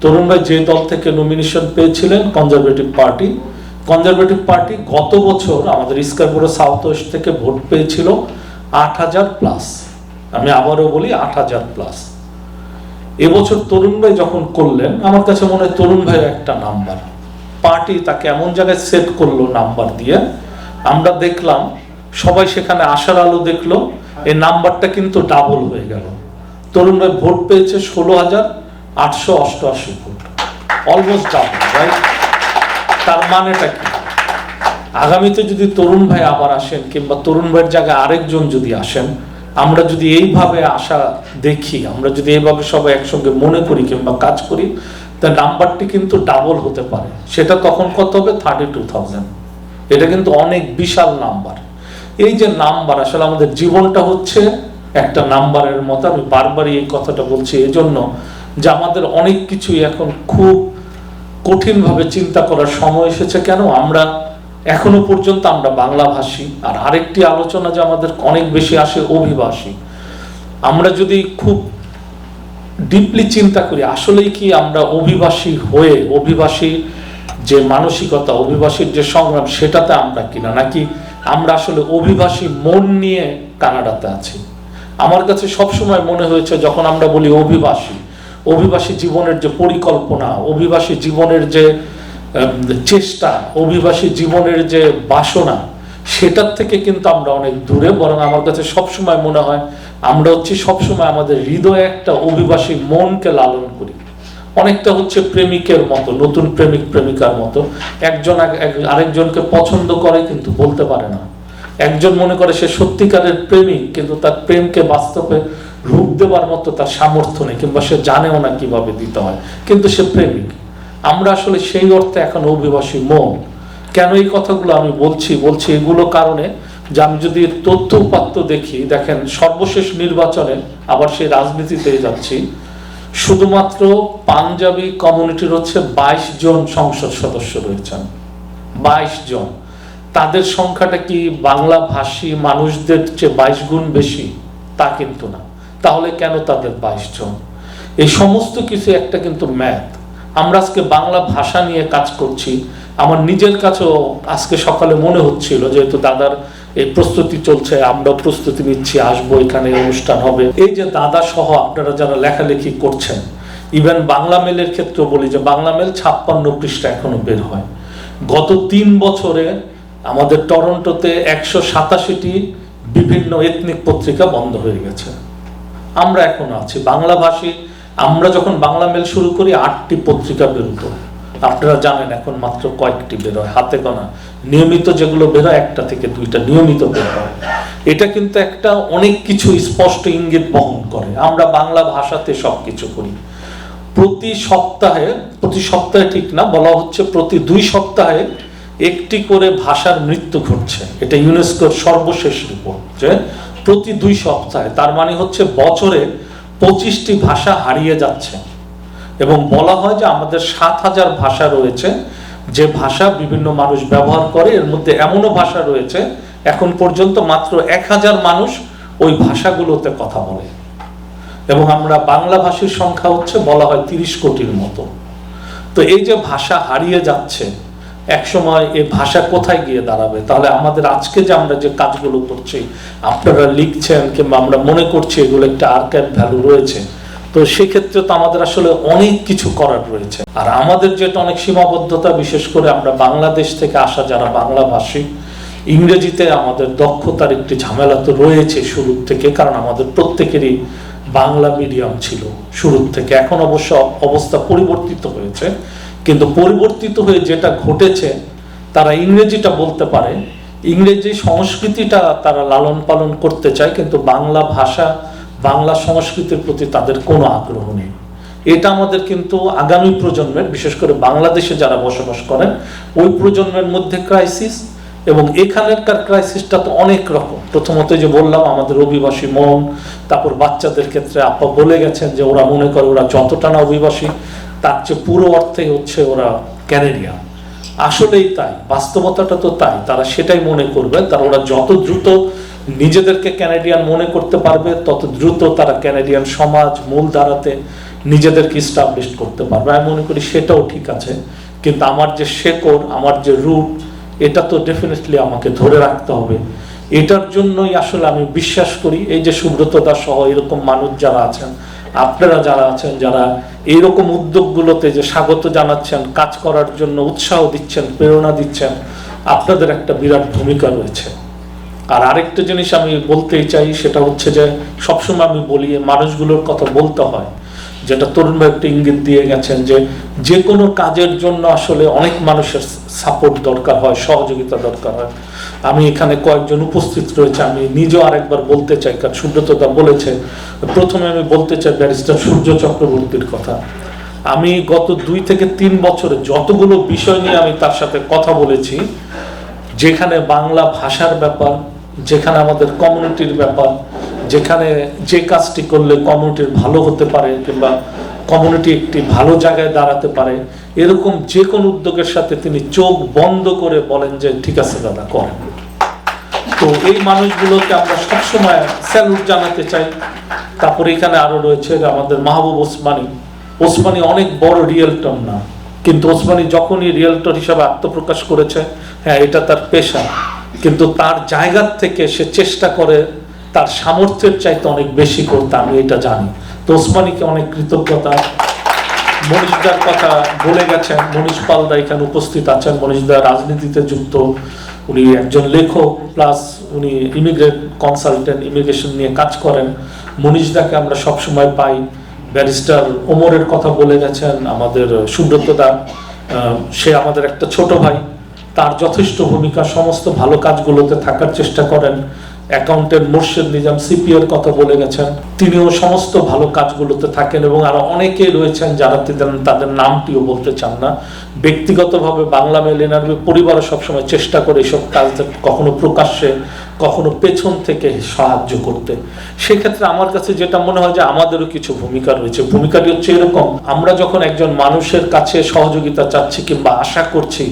তরুণ ভাই যে দল থেকে নমিনেশন পেয়েছিলেন, কনজারভেটিভ পার্টি, কনজারভেটিভ পার্টি গত বছর আমাদের স্কারবোরো সাউথ ওয়েস্ট থেকে ভোট পেয়েছিল 8,000 প্লাস। আমি আবারও বলি 8,000 প্লাস। এবছর তরুণ ভাই যখন করলেন, আমার কাছে মনে হয় তরুণ ভাইয়ের একটা নাম্বার, পার্টি তাকে এমন জায়গায় সেট করলো নাম্বার দিয়ে, আমরা দেখলাম সবাই সেখানে আশার আলো দেখলো, এই নাম্বারটা কিন্তু ডাবল হয়ে গেল। তরুণ ভাই ভোট পেয়েছে 16,888 ভোট, অলমোস্ট ডাবল, রাইট? তার মানেটা কি? আগামীতে যদি তরুণ ভাই আবার আসেন, কিংবা তরুণ ভাইয়ের জায়গায় আরেকজন যদি আসেন, আমরা যদি এইভাবে আশা দেখি, আমরা যদি এইভাবে সবাই একসঙ্গে মনে করি কিংবা কাজ করি, তার নাম্বারটি কিন্তু ডাবল হতে পারে। সেটা তখন কত হবে? 32,000। এটা কিন্তু অনেক বিশাল নাম্বার। এই যে নাম্বার, আসলে আমাদের জীবনটা হচ্ছে একটা নাম্বারের মতো। আমি বারবারই এই কথাটা বলছি এই জন্য যে আমাদের অনেক কিছুই এখন খুব কঠিনভাবে চিন্তা করার সময় এসেছে। কেন? আমরা এখনো পর্যন্ত আমরা বাংলাভাষী। আর আরেকটি আলোচনা যে আমাদের অনেক বেশি আসে অভিবাসী। আমরা যদি খুব ডিপলি চিন্তা করি, আসলেই কি আমরা অভিবাসী হয়ে, অভিবাসী যে মানসিকতা, অভিবাসীর যে সংগ্রাম, সেটাতে আমরা কিনা, নাকি আমরা আসলে অভিবাসী মন নিয়ে কানাডাতে আছি? আমার কাছে সবসময় মনে হয়েছে যখন আমরা বলি অভিবাসী, অভিবাসী জীবনের যে পরিকল্পনা, অভিবাসী জীবনের যে চেষ্টা, অভিবাসী জীবনের যে বাসনা, সেটার থেকে কিন্তু আমরা অনেক দূরে। বরং আমার কাছে সবসময় মনে হয় আমরা হচ্ছে সবসময় আমাদের হৃদয়ে একটা অভিবাসী মনকে লালন করি। অনেকটা হচ্ছে প্রেমিকের মতো, নতুন প্রেমিক প্রেমিকার মতো। একজন আরেকজনকে পছন্দ করে কিন্তু বলতে পারে না। একজন মনে করে সে সত্যিকারের প্রেমিক, কিন্তু তার প্রেমকে বাস্তবে রূপ দেওয়ার মতো তার সামর্থ্য নেই, কিংবা সে জানেও না কিভাবে দিতে হয়, কিন্তু সে প্রেমিক। আমরা আসলে সেই অর্থে এখন অভিবাসী মন। কেন এই কথাগুলো আমি বলছি এগুলো কারণে যে আমি যদি তথ্য উপাত্ত দেখি, দেখেন সর্বশেষ নির্বাচনে, আবার সেই রাজনীতিতে যাচ্ছি, শুধুমাত্র পাঞ্জাবি কমিউনিটির হচ্ছে 22 জন সংসদ সদস্য রয়েছেন, 22 জন। তাদের সংখ্যাটা কি বাংলা ভাষী মানুষদের চেয়ে 22 গুণ বেশি? তা কিন্তু না। তাহলে কেন তাদের 22 জন? এই সমস্ত কিছু একটা কিন্তু ম্যাথ। আমরা আজকে বাংলা ভাষা নিয়ে কাজ করছি। আমার নিজের কাছেও আজকে সকালে মনে হচ্ছিল, যেহেতু দাদার এই প্রস্তুতি চলছে, আমরাও প্রস্তুতি নিচ্ছি, আসবো, এখানে অনুষ্ঠান হবে। এই যে দাদা সহ আপনারা যারা লেখালেখি করছেন, ইভেন বাংলা মেলের ক্ষেত্রেও বলি যে বাংলা মেল 56 পৃষ্ঠা এখনো বের হয়। গত 3 বছরে আমাদের টরন্টোতে 187টি বিভিন্ন এথনিক পত্রিকা বন্ধ হয়ে গেছে। আমরা এখনো আছি বাংলাভাষী। আমরা যখন বাংলা মেল শুরু করি 8টি পত্রিকা বেরোতো, আপনারা জানেন এখন মাত্র কয়েকটি বের হয়, হাতে গোনা। নিয়মিত যেগুলো বের হয় 1টা থেকে 2টা নিয়মিত বের হয়। এটা কিন্তু একটা অনেক কিছু স্পষ্ট ইঙ্গিত বহন করে। আমরা বাংলা ভাষাতে সবকিছু করি। প্রতি সপ্তাহে ঠিক না, বলা হচ্ছে প্রতি 2 সপ্তাহে একটি করে ভাষার মৃত্যু ঘটছে। এটা ইউনেস্কোর সর্বশেষ রিপোর্ট, যে প্রতি 2 সপ্তাহে। তার মানে হচ্ছে বছরে 25টি ভাষা হারিয়ে যাচ্ছে। এবং বলা হয় যে আমাদের 7,000 ভাষা রয়েছে, যে ভাষা বিভিন্ন মানুষ ব্যবহার করে। এর মধ্যে এমনও ভাষা রয়েছে এখন পর্যন্ত মাত্র 1,000 মানুষ ওই ভাষাগুলোতে কথা বলে। এবং আমরা বাংলা ভাষীর সংখ্যা হচ্ছে বলা হয় 30 কোটির মতো। তো এই যে ভাষা হারিয়ে যাচ্ছে, একসময় এই ভাষা কোথায় গিয়ে দাঁড়াবে? তাহলে আমাদের আজকে যে আমরা যে কাজগুলো করছি, আপনারা লিখছেন কিংবা আমরা মনে করছি, এগুলো একটা আর্কাইভ ভ্যালু রয়েছে। তো সেক্ষেত্রে তো আমাদের আসলে অনেক কিছু করার রয়েছে। আর আমাদের যেটা অনেক সীমাবদ্ধতা, বিশেষ করে আমরা বাংলাদেশ থেকে আসা যারা বাংলা ভাষী, ইংরেজিতে আমাদের দক্ষতার একটি ঝামেলা তো রয়েছে শুরু থেকে, কারণ আমাদের প্রত্যেকেরই বাংলা মিডিয়াম ছিল শুরু থেকে। এখন অবশ্য অবস্থা পরিবর্তিত হয়েছে, কিন্তু পরিবর্তিত হয়ে যেটা ঘটেছে, তারা ইংরেজিটা বলতে পারে, ইংরেজি সংস্কৃতিটা তারা লালন পালন করতে চায়, কিন্তু বাংলা ভাষা, বাংলা সংস্কৃতির প্রতি তাদের কোনো আগ্রহ নেই। এটা আমাদের কিন্তু আগামী প্রজন্মের, বিশেষ করে বাংলাদেশে যারা বসবাস করেন ওই প্রজন্মের মধ্যে ক্রাইসিস, এবং এখানকার ক্রাইসিসটা তো অনেক রকম। প্রথমত যে বললাম আমাদের অভিবাসী মন, তারপর বাচ্চাদের ক্ষেত্রে আপা বলে গেছেন যে ওরা মনে করে ওরা যতটা না অভিবাসী তার চেয়ে পুরো অর্থে হচ্ছে ওরা ক্যানাডিয়ান। আসলেই তাই, বাস্তবতাটা তো তাই, তারা সেটাই মনে করবে। তারা ওরা যত দ্রুত নিজেদেরকে ক্যানাডিয়ান মনে করতে পারবে তত দ্রুত তারা ক্যানাডিয়ান সমাজ মূলধারাতে নিজেদেরকে ইস্টাবলিশ করতে পারবে। আমি মনে করি সেটাও ঠিক আছে, কিন্তু আমার যে শেকড়, আমার যে রুট, এটা তো ডেফিনেটলি আমাকে ধরে রাখতে হবে। এটার জন্যই আসলে আমি বিশ্বাস করি এই যে সুব্রত দাস সহ এরকম মানুষ যারা আছেন, আপনারা যারা আছেন, যারা এইরকম উদ্যোগগুলোতে যে স্বাগত জানাচ্ছেন, কাজ করার জন্য উৎসাহ দিচ্ছেন, প্রেরণা দিচ্ছেন, আপনাদের একটা বিরাট ভূমিকা রয়েছে। আর আরেকটা জিনিস আমি বলতেই চাই, সেটা হচ্ছে যে সবসময় আমি বলি মানুষগুলোর কথা বলতে হয়, যেটা তরুণ ভাই একটা ইঙ্গিত দিয়ে গেছেন যে কোনো কাজের জন্য আসলে অনেক মানুষের সাপোর্ট দরকার হয়, সহযোগিতা দরকার হয়। আমি এখানে কয়েকজন উপস্থিত রয়েছে, আমি নিজেও আরেকবার বলতে চাই, কারণ সুব্রতদা বলেছে। প্রথমে আমি বলতে চাই ব্যারিস্টার সূর্য চক্রবর্তীর কথা। আমি গত 2 থেকে 3 বছরে যতগুলো বিষয় নিয়ে আমি তার সাথে কথা বলেছি, যেখানে বাংলা ভাষার ব্যাপার, যেখানে আমাদের কমিউনিটির ব্যাপার, যেখানে যে কাজটি করলে কমিউনিটির ভালো হতে পারে কিংবা কমিউনিটি একটি ভালো জায়গায় দাঁড়াতে পারে, এরকম যে কোনো উদ্যোগের সাথে তিনি চোখ বন্ধ করে বলেন যে ঠিক আছে দাদা করেন। তো এই মানুষগুলোকে আমরা সবসময় স্যালুট জানাতে চাই। তারপরে এখানে আরো রয়েছে আমাদের মাহবুব ওসমানী। ওসমানী অনেক বড় রিয়েলটর না, কিন্তু ওসমানী যখনই রিয়েলটর হিসাবে আত্মপ্রকাশ করেছে, হ্যাঁ এটা তার পেশা, কিন্তু তার জায়গার থেকে সে চেষ্টা করে তার সামর্থ্যের চাইতে অনেক বেশি করতে, আমি এটা জানি। তো ওসমানীকে অনেক কৃতজ্ঞতা। মনীষদার কথা বলে গেছেন, মনীষ পালদা এখানে উপস্থিত আছেন। মনীষদা রাজনীতিতে যুক্ত, উনি একজন লেখক প্লাস উনি ইমিগ্রেট কনসালটেন্ট, ইমিগ্রেশন নিয়ে কাজ করেন। মনীষদাকে আমরা সবসময় পাই। ব্যারিস্টার ওমরের কথা বলে গেছেন আমাদের সুব্রতদা, সে আমাদের একটা ছোট ভাই, তার যথেষ্ট ভূমিকা, সমস্ত ভালো কাজগুলোতে থাকার চেষ্টা করেন। অ্যাকাউন্টেন্ট মোর্শেদ নিজাম সিপিএর কথা বলে গেছেন, তিনিও সমস্ত ভালো কাজগুলোতে থাকেন, এবং আরো অনেকেই রয়েছেন যারা তাদের নামটিও বলতে চান না। ব্যক্তিগতভাবে বাংলা মেল এনআরবি পরিবারও সবসময় চেষ্টা করে এইসব কাজ কখনো প্রকাশ্যে কখনো পেছন থেকে সাহায্য করতে। সেক্ষেত্রে আমার কাছে যেটা মনে হয় যে আমাদেরও কিছু ভূমিকা রয়েছে। ভূমিকাটি হচ্ছে এরকম, আমরা যখন একজন মানুষের কাছে সহযোগিতা চাচ্ছি কিংবা আশা করছি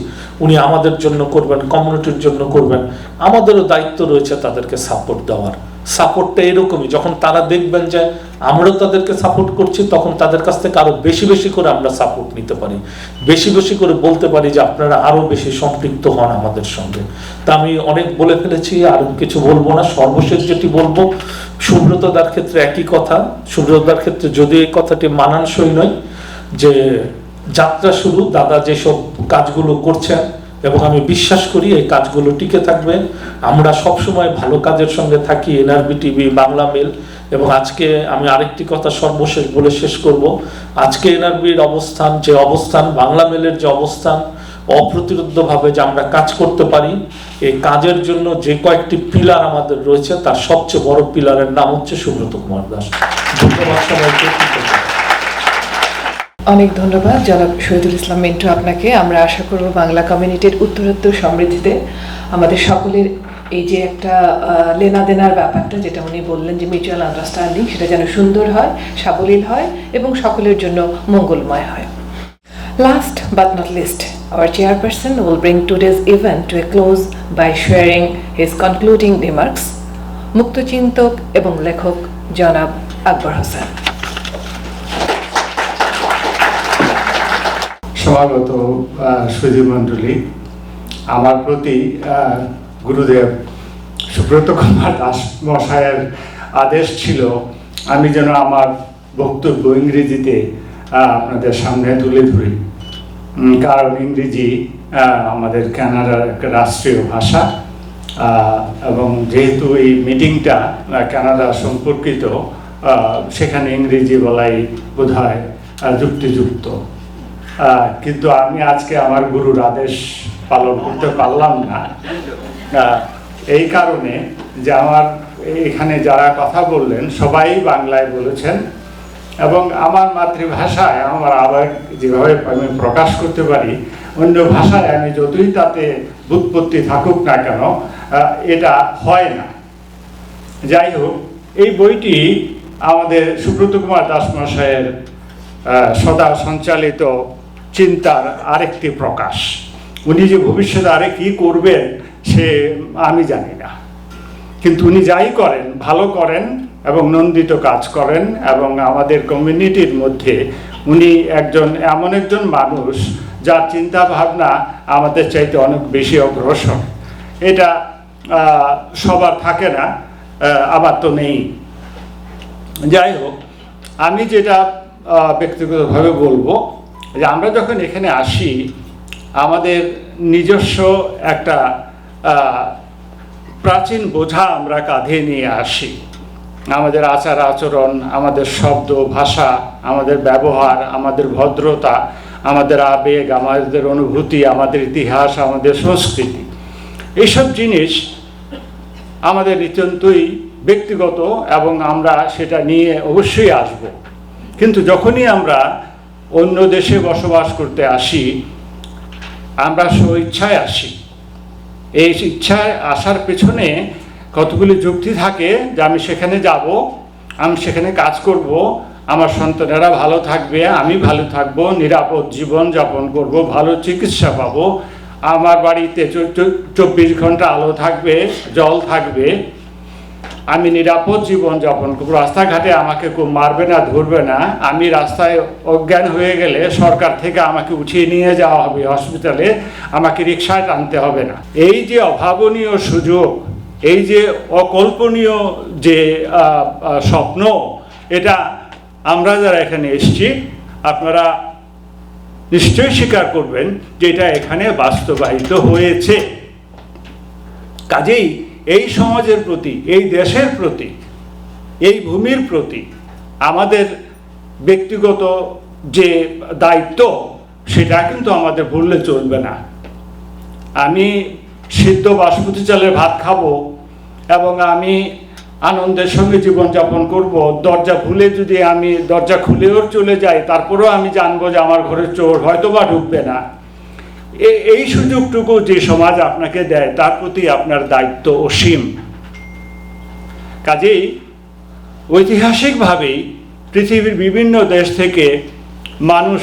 উনি আমাদের জন্য করবেন, কমিউনিটির জন্য করবেন, আমাদেরও দায়িত্ব রয়েছে তাদেরকে সাপোর্ট দেওয়ার। সাপোর্টটা এরকমই, যখন তারা দেখবেন যে আমরাও তাদেরকে সাপোর্ট করছি, তখন তাদের কাছ থেকে আরো বেশি বেশি করে আমরা সাপোর্ট নিতে পারি, বেশি বেশি করে বলতে পারি যে আপনারা আরো বেশি সম্পৃক্ত হন আমাদের সঙ্গে। তা আমি অনেক বলে ফেলেছি, আর কিছু বলবো না। সর্বশেষ যেটি বলবো, সুব্রতদার ক্ষেত্রে একই কথা। সুব্রতদার ক্ষেত্রে যদি এই কথাটি মানানসই নয়, যে যাত্রা শুরু, দাদা যেসব কাজগুলো করছেন, এবং আমি বিশ্বাস করি এই কাজগুলো টিকে থাকবে। আমরা সবসময় ভালো কাজের সঙ্গে থাকি, এনআরবি টিভি, বাংলা মেল। এবং আজকে আমি আরেকটি কথা সর্বশেষ বলে শেষ করব। আজকে এনআরবির অবস্থান, যে অবস্থান, বাংলা মেলের যে অবস্থান, অপ্রতিরোধ্যভাবে যে আমরা কাজ করতে পারি, এই কাজের জন্য যে কয়েকটি পিলার আমাদের রয়েছে, তার সবচেয়ে বড় পিলারের নাম হচ্ছে সুব্রত কুমার দাস। ধন্যবাদ সবাইকে। অনেক ধন্যবাদ জনাব শহীদুল ইসলাম মিন্টু আপনাকে। আমরা আশা করব বাংলা কমিউনিটির উত্তরোত্তর সমৃদ্ধিতে আমাদের সকলের এই যে একটা লেনাদেনার ব্যাপারটা, যেটা উনি বললেন যে মিউচুয়াল আন্ডারস্ট্যান্ডিং, সেটা যেন সুন্দর হয়, সাবলীল হয় এবং সকলের জন্য মঙ্গলময় হয়। Last but not least, our chairperson will bring today's event to a close by sharing his concluding remarks. মুক্তচিন্তক এবং লেখক জনাব আকবর হোসেন। সমাগত সুধী মণ্ডলী, আমার প্রতি গুরুদেব সুব্রত কুমার দাস মশায়ের আদেশ ছিল আমি যেন আমার বক্তব্য ইংরেজিতে আপনাদের সামনে তুলে ধরি, কারণ ইংরেজি আমাদের কানাডার একটা রাষ্ট্রীয় ভাষা, এবং যেহেতু এই মিটিংটা কানাডা সম্পর্কিত, সেখানে ইংরেজি বলাই বোধহয় যুক্তিযুক্ত। কিন্তু আমি আজকে আমার গুরুর আদেশ পালন করতে পারলাম না, এই কারণে যে আমার এখানে যারা কথা বললেন সবাই বাংলায় বলেছেন এবং আমার মাতৃভাষায় আমার আবার যেভাবে আমি প্রকাশ করতে পারি, অন্য ভাষায় আমি যতই তাতে ব্যুৎপত্তি থাকুক না কেন এটা হয় না। যাই হোক, এই বইটি আমাদের সুব্রত কুমার দাস মহাশয়ের সদা সঞ্চালিত চিন্তার আরেকটি প্রকাশ। উনি যে ভবিষ্যতে আরে কি করবেন সে আমি জানি না, কিন্তু উনি যাই করেন ভালো করেন এবং নন্দিত কাজ করেন এবং আমাদের কমিউনিটির মধ্যে উনি এমন একজন মানুষ যার চিন্তা ভাবনা আমাদের চাইতে অনেক বেশি অগ্রসর। এটা সবার থাকে না, আমার তো নেই। যাই হোক, আমি যেটা ব্যক্তিগতভাবে বলবো যে আমরা যখন এখানে আসি আমাদের নিজস্ব একটা প্রাচীন বোঝা আমরা কাঁধে নিয়ে আসি। আমাদের আচার আচরণ, আমাদের শব্দ ভাষা, আমাদের ব্যবহার, আমাদের ভদ্রতা, আমাদের আবেগ, আমাদের অনুভূতি, আমাদের ইতিহাস, আমাদের সংস্কৃতি, এইসব জিনিস আমাদের নিতান্তই ব্যক্তিগত এবং আমরা সেটা নিয়ে অবশ্যই আসব। কিন্তু যখনই আমরা অন্য দেশে বসবাস করতে আসি আমরা স্বইচ্ছায় আসি। এই ইচ্ছায় আসার পেছনে কতগুলি যুক্তি থাকে যে আমি সেখানে যাব, আমি সেখানে কাজ করব, আমার সন্তানেরা ভালো থাকবে, আমি ভালো থাকব, নিরাপদ জীবন যাপন করব, ভালো চিকিৎসা পাবো, আমার বাড়িতে 24 ঘন্টা আলো থাকবে, জল থাকবে, আমি নিরাপদ জীবন যাপন করব, রাস্তাঘাটে আমাকে কেউ মারবে না, ধরবে না, আমি রাস্তায় অজ্ঞান হয়ে গেলে সরকার থেকে আমাকে উঠিয়ে নিয়ে যাওয়া হবে হসপিটালে, আমাকে রিকশায় টানতে হবে না। এই যে অভাবনীয় সুযোগ, এই যে অকল্পনীয় যে স্বপ্ন, এটা আমরা যারা এখানে এসেছি আপনারা নিশ্চয়ই স্বীকার করবেন যে এটা এখানে বাস্তবায়িত হয়েছে। কাজেই এই সমাজের প্রতি, এই দেশের প্রতি, এই ভূমির প্রতি আমাদের ব্যক্তিগত যে দায়িত্ব সেটা কিন্তু আমাদের ভুললে চলবে না। আমি সিদ্ধ বাসমতি চালের ভাত খাবো এবং আমি আনন্দের সঙ্গে জীবনযাপন করব, দরজা ভুলে যদি আমি দরজা খুলেও চলে যাই তারপরেও আমি জানবো যে আমার ঘরে চোর হয়তো বা ঢুকবে না। এই সুযোগটুকু যে সমাজ আপনাকে দেয় তার প্রতি আপনার দায়িত্ব অসীম। কাজেই ঐতিহাসিকভাবেই পৃথিবীর বিভিন্ন দেশ থেকে মানুষ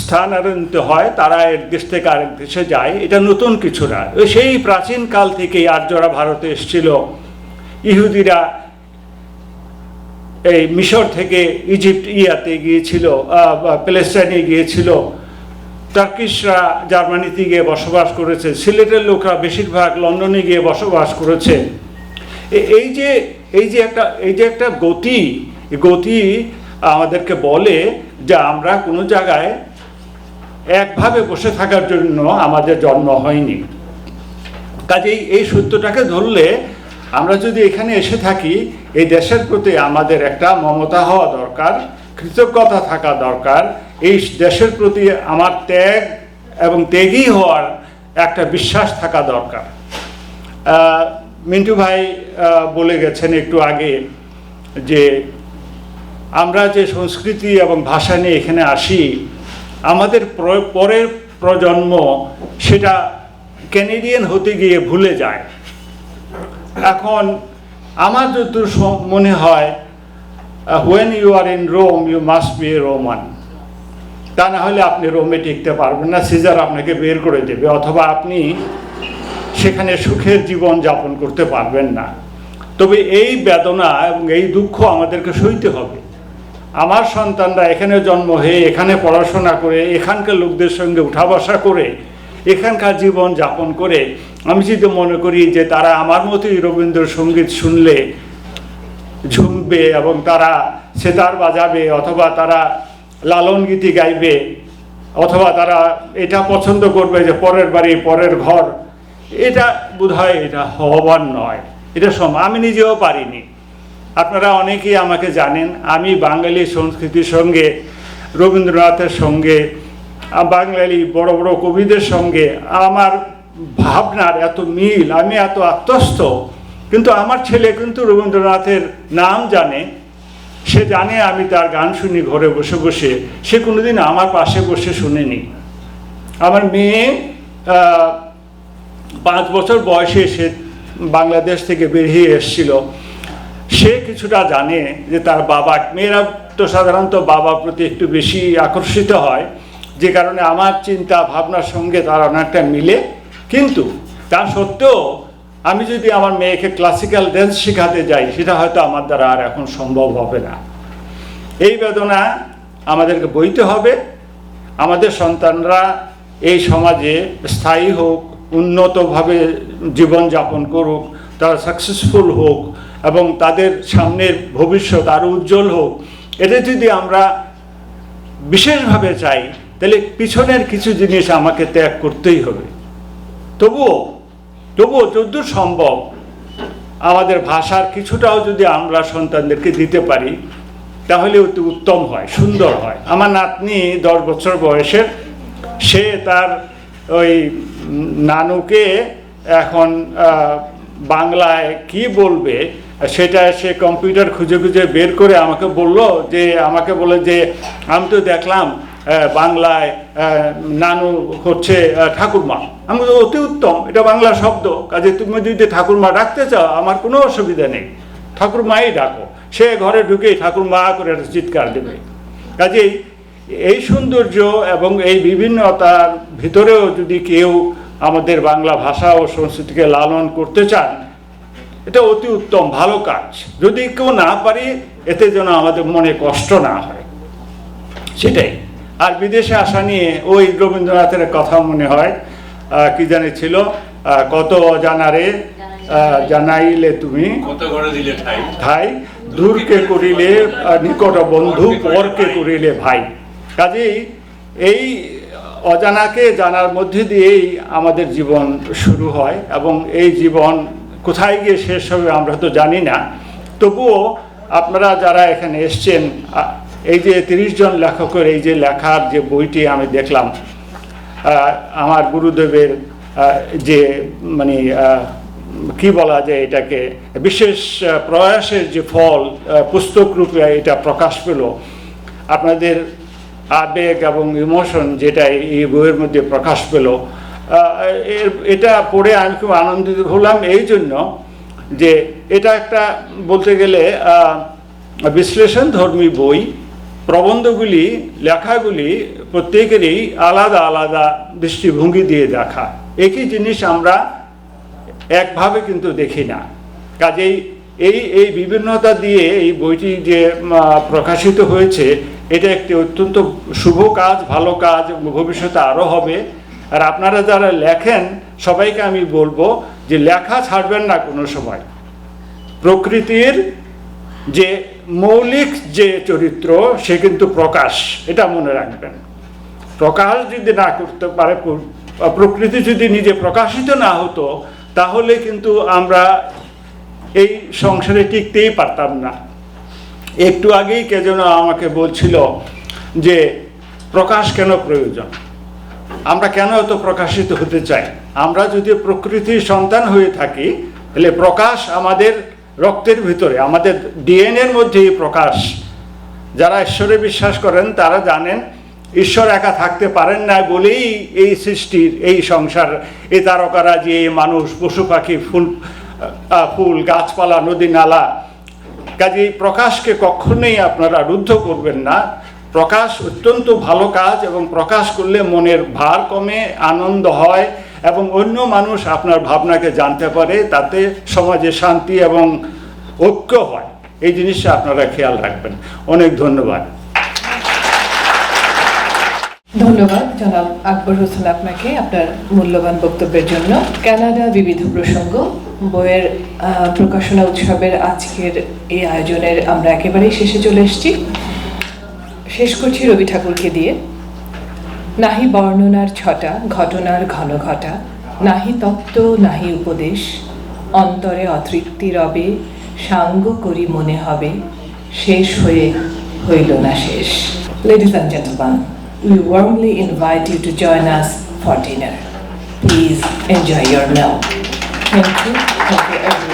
স্থানান্তরিত হয়, তারা এক দেশ থেকে আরেক দেশে যায়, এটা নতুন কিছু না। সেই প্রাচীন কাল থেকেই আর্যরা ভারতে এসেছিল, ইহুদিরা এই মিশর থেকে ইজিপ্ট গিয়েছিল, প্যালেস্টাইনে গিয়েছিল, টার্কিশরা জার্মানিতে গিয়ে বসবাস করেছে, সিলেটের লোকরা বেশিরভাগ লন্ডনে গিয়ে বসবাস করেছে। এই যে একটা গতি আমাদেরকে বলে যে আমরা কোনো জায়গায় একভাবে বসে থাকার জন্য আমাদের জন্ম হয়নি। কাজেই এই সত্যটাকে ধরলে আমরা যদি এখানে এসে থাকি, এই দেশের প্রতি আমাদের একটা মমতা হওয়া দরকার, কৃতজ্ঞতা থাকা দরকার, এই দেশের প্রতি আমার ত্যাগ এবং ত্যাগী হওয়ার একটা বিশ্বাস থাকা দরকার। মিন্টু ভাই বলে গেছেন একটু আগে যে আমরা যে সংস্কৃতি এবং ভাষা নিয়ে এখানে আসি, আমাদের পরের প্রজন্ম সেটা ক্যানেডিয়ান হতে গিয়ে ভুলে যায়। এখন আমার যতদূর মনে হয় when you are in Rome you must be a Roman, তা না হলে আপনি রোমে টিকতে পারবেন না, সিজার আপনাকে বের করে দেবে, অথবা আপনি সেখানে সুখের জীবন যাপন করতে পারবেন না। তবে এই বেদনা এবং এই দুঃখ আমাদেরকে সইতে হবে। আমার সন্তানরা এখানে জন্ম হয়ে, এখানে পড়াশোনা করে, এখানকার লোকদের সঙ্গে উঠা বসা করে, এখানকার জীবন যাপন করে আমি যদি মনে করি যে তারা আমার মতোই রবীন্দ্রসঙ্গীত শুনলে ঝুমবে এবং তারা সেতার বাজাবে, অথবা তারা লালন গীতি গাইবে, অথবা তারা এটা পছন্দ করবে যে পরের বাড়ি পরের ঘর, এটা বোধহয় এটা হবার নয়। এটা আমি নিজেও পারিনি। আপনারা অনেকেই আমাকে জানেন, আমি বাঙালি সংস্কৃতির সঙ্গে, রবীন্দ্রনাথের সঙ্গে বাঙালি বড় বড় কবিদের সঙ্গে আমার ভাবনার এত মিল, আমি এত আত্মস্থ, কিন্তু আমার ছেলে কিন্তু রবীন্দ্রনাথের নাম জানে, সে জানে আমি তার গান শুনি ঘরে বসে বসে, সে কোনোদিন আমার পাশে বসে শুনেনি। আমার মেয়ে 5 বছর বয়সে সে বাংলাদেশ থেকে বেরিয়ে এসেছিল, সে কিছুটা জানে যে তার বাবা, মেয়েরা তো সাধারণত বাবার প্রতি একটু বেশি আকর্ষিত হয়, যে কারণে আমার চিন্তা ভাবনার সঙ্গে তার অনেকটা মিলে। কিন্তু তা সত্ত্বেও আমি যদি আমার মেয়েকে ক্লাসিক্যাল ড্যান্স শেখাতে যাই, সেটা হয়তো আমার দ্বারা আর এখন সম্ভব হবে না। এই বেদনা আমাদেরকে বইতে হবে। আমাদের সন্তানরা এই সমাজে স্থায়ী হোক, উন্নতভাবে জীবনযাপন করুক, তারা সাকসেসফুল হোক এবং তাদের সামনের ভবিষ্যৎ আরও উজ্জ্বল হোক, এটা যদি আমরা বিশেষভাবে চাই, তাহলে পিছনের কিছু জিনিস আমাকে ত্যাগ করতেই হবে। তবুও যতদূর সম্ভব আমাদের ভাষার কিছুটাও যদি আমরা সন্তানদেরকে দিতে পারি, তাহলে অতি উত্তম হয়, সুন্দর হয়। আমার নাতনি 10 বছর বয়সের, সে তার ওই নানুকে এখন বাংলায় কি বলবে সেটা সে কম্পিউটার খুঁজে খুঁজে বের করে আমাকে বলে যে আমি তো দেখলাম বাংলায় নানু হচ্ছে ঠাকুরমা। আমি বলি অতি উত্তম, এটা বাংলা শব্দ, কাজে তুমি যদি ঠাকুরমা ডাকতে চাও আমার কোনো অসুবিধা নেই, ঠাকুরমাই ডাকো। সে ঘরে ঢুকেই ঠাকুরমা করে একটা চিৎকার দেবে। কাজেই এই সৌন্দর্য এবং এই বিভিন্নতার ভিতরেও যদি কেউ আমাদের বাংলা ভাষা ও সংস্কৃতিকে লালন করতে চান, এটা অতি উত্তম, ভালো কাজ। যদি কেউ না পারি, এতে যেন আমাদের মনে কষ্ট না হয়, সেটাই। আর বিদেশে আসা নিয়ে ওই রবীন্দ্রনাথের কথা মনে হয়, কি জানি ছিল, কত অজানারে জানাইলে তুমি, কত করে দিলে ঠাই, দূরকে করিলে নিকট বন্ধু, পরকে করিলে ভাই। কাজেই এই অজানাকে জানার মধ্যে দিয়েই আমাদের জীবন শুরু হয় এবং এই জীবন কোথায় গিয়ে শেষ হবে আমরা তো জানি না। তবুও আপনারা যারা এখানে এসছেন, এই যে 30 জন লেখকের এই যে লেখার যে বইটি আমি দেখলাম, আমার গুরুদেবের যে মানে কি বলা যায় এটাকে, বিশেষ প্রয়াসের যে ফল পুস্তক রূপে এটা প্রকাশ পেল। আপনাদের আবেগ এবং ইমোশন যেটা এই বইয়ের মধ্যে প্রকাশ পেল, এটা পড়ে আমি খুব আনন্দিত হলাম এই জন্য যে এটা একটা বলতে গেলে বিশ্লেষণ ধর্মী বই। প্রবন্ধগুলি, লেখাগুলি প্রত্যেকেরই আলাদা আলাদা দৃষ্টিভঙ্গি দিয়ে দেখা, একই জিনিস আমরা একভাবে কিন্তু দেখি না। কাজেই এই বিভিন্নতা দিয়ে এই বইটি যে প্রকাশিত হয়েছে, এটা একটি অত্যন্ত শুভ কাজ, ভালো কাজ, ভবিষ্যতে আরও হবে। আর আপনারা যারা লেখেন সবাইকে আমি বলবো যে লেখা ছাড়বেন না কোনো সময়। প্রকৃতির যে মৌলিক যে চরিত্র সে কিন্তু প্রকাশ, এটা মনে রাখবেন। প্রকাশ যদি না করতে পারে, প্রকৃতি যদি নিজে প্রকাশিত না হতো, তাহলে কিন্তু আমরা এই সংসারে টিকতেই পারতাম না। একটু আগেই কে যেন আমাকে বলছিল যে প্রকাশ কেন প্রয়োজন, আমরা কেন এত প্রকাশিত হতে চাই। আমরা যদি প্রকৃতির সন্তান হয়ে থাকি, তাহলে প্রকাশ আমাদের রক্তের ভিতরে, আমাদের ডিএনএর মধ্যেই প্রকাশ। যারা ঈশ্বরে বিশ্বাস করেন তারা জানেন ঈশ্বর একা থাকতে পারেন না বলেই এই সৃষ্টির, এই সংসার, এই তারকারাজি, এই মানুষ, পশু পাখি, ফুল গাছপালা, নদী নালা। কাজেই প্রকাশকে কখনোই আপনারা রুদ্ধ করবেন না। প্রকাশ অত্যন্ত ভালো কাজ এবং প্রকাশ করলে মনের ভার কমে, আনন্দ হয় এবং অন্য মানুষ আপনার ভাবনাকে জানতে পারে, তাতে সমাজে শান্তি এবং ঐক্য হয়। এই জিনিসটা আপনারা খেয়াল রাখবেন। অনেক ধন্যবাদ। ধন্যবাদ জনাব আকবর হোসেন আপনাকে আপনার মূল্যবান বক্তব্যের জন্য। কানাডা বিবিধ প্রসঙ্গ বইয়ের প্রকাশনা উৎসবের আজকের এই আয়োজনের আমরা একেবারেই শেষে চলে এসেছি। শেষ করছি রবি ঠাকুরকে দিয়ে। নাহি বর্ণনার ছটা, ঘটনার ঘন ঘটা, নাহি তত্ত্ব নাহি উপদেশ, অন্তরে অতৃপ্তি রবে, সাঙ্গ করি মনে হবে, শেষ হয়ে হইল না শেষ। Ladies and gentlemen, we warmly invite you to join us for dinner. Please enjoy your meal. Thank you everyone.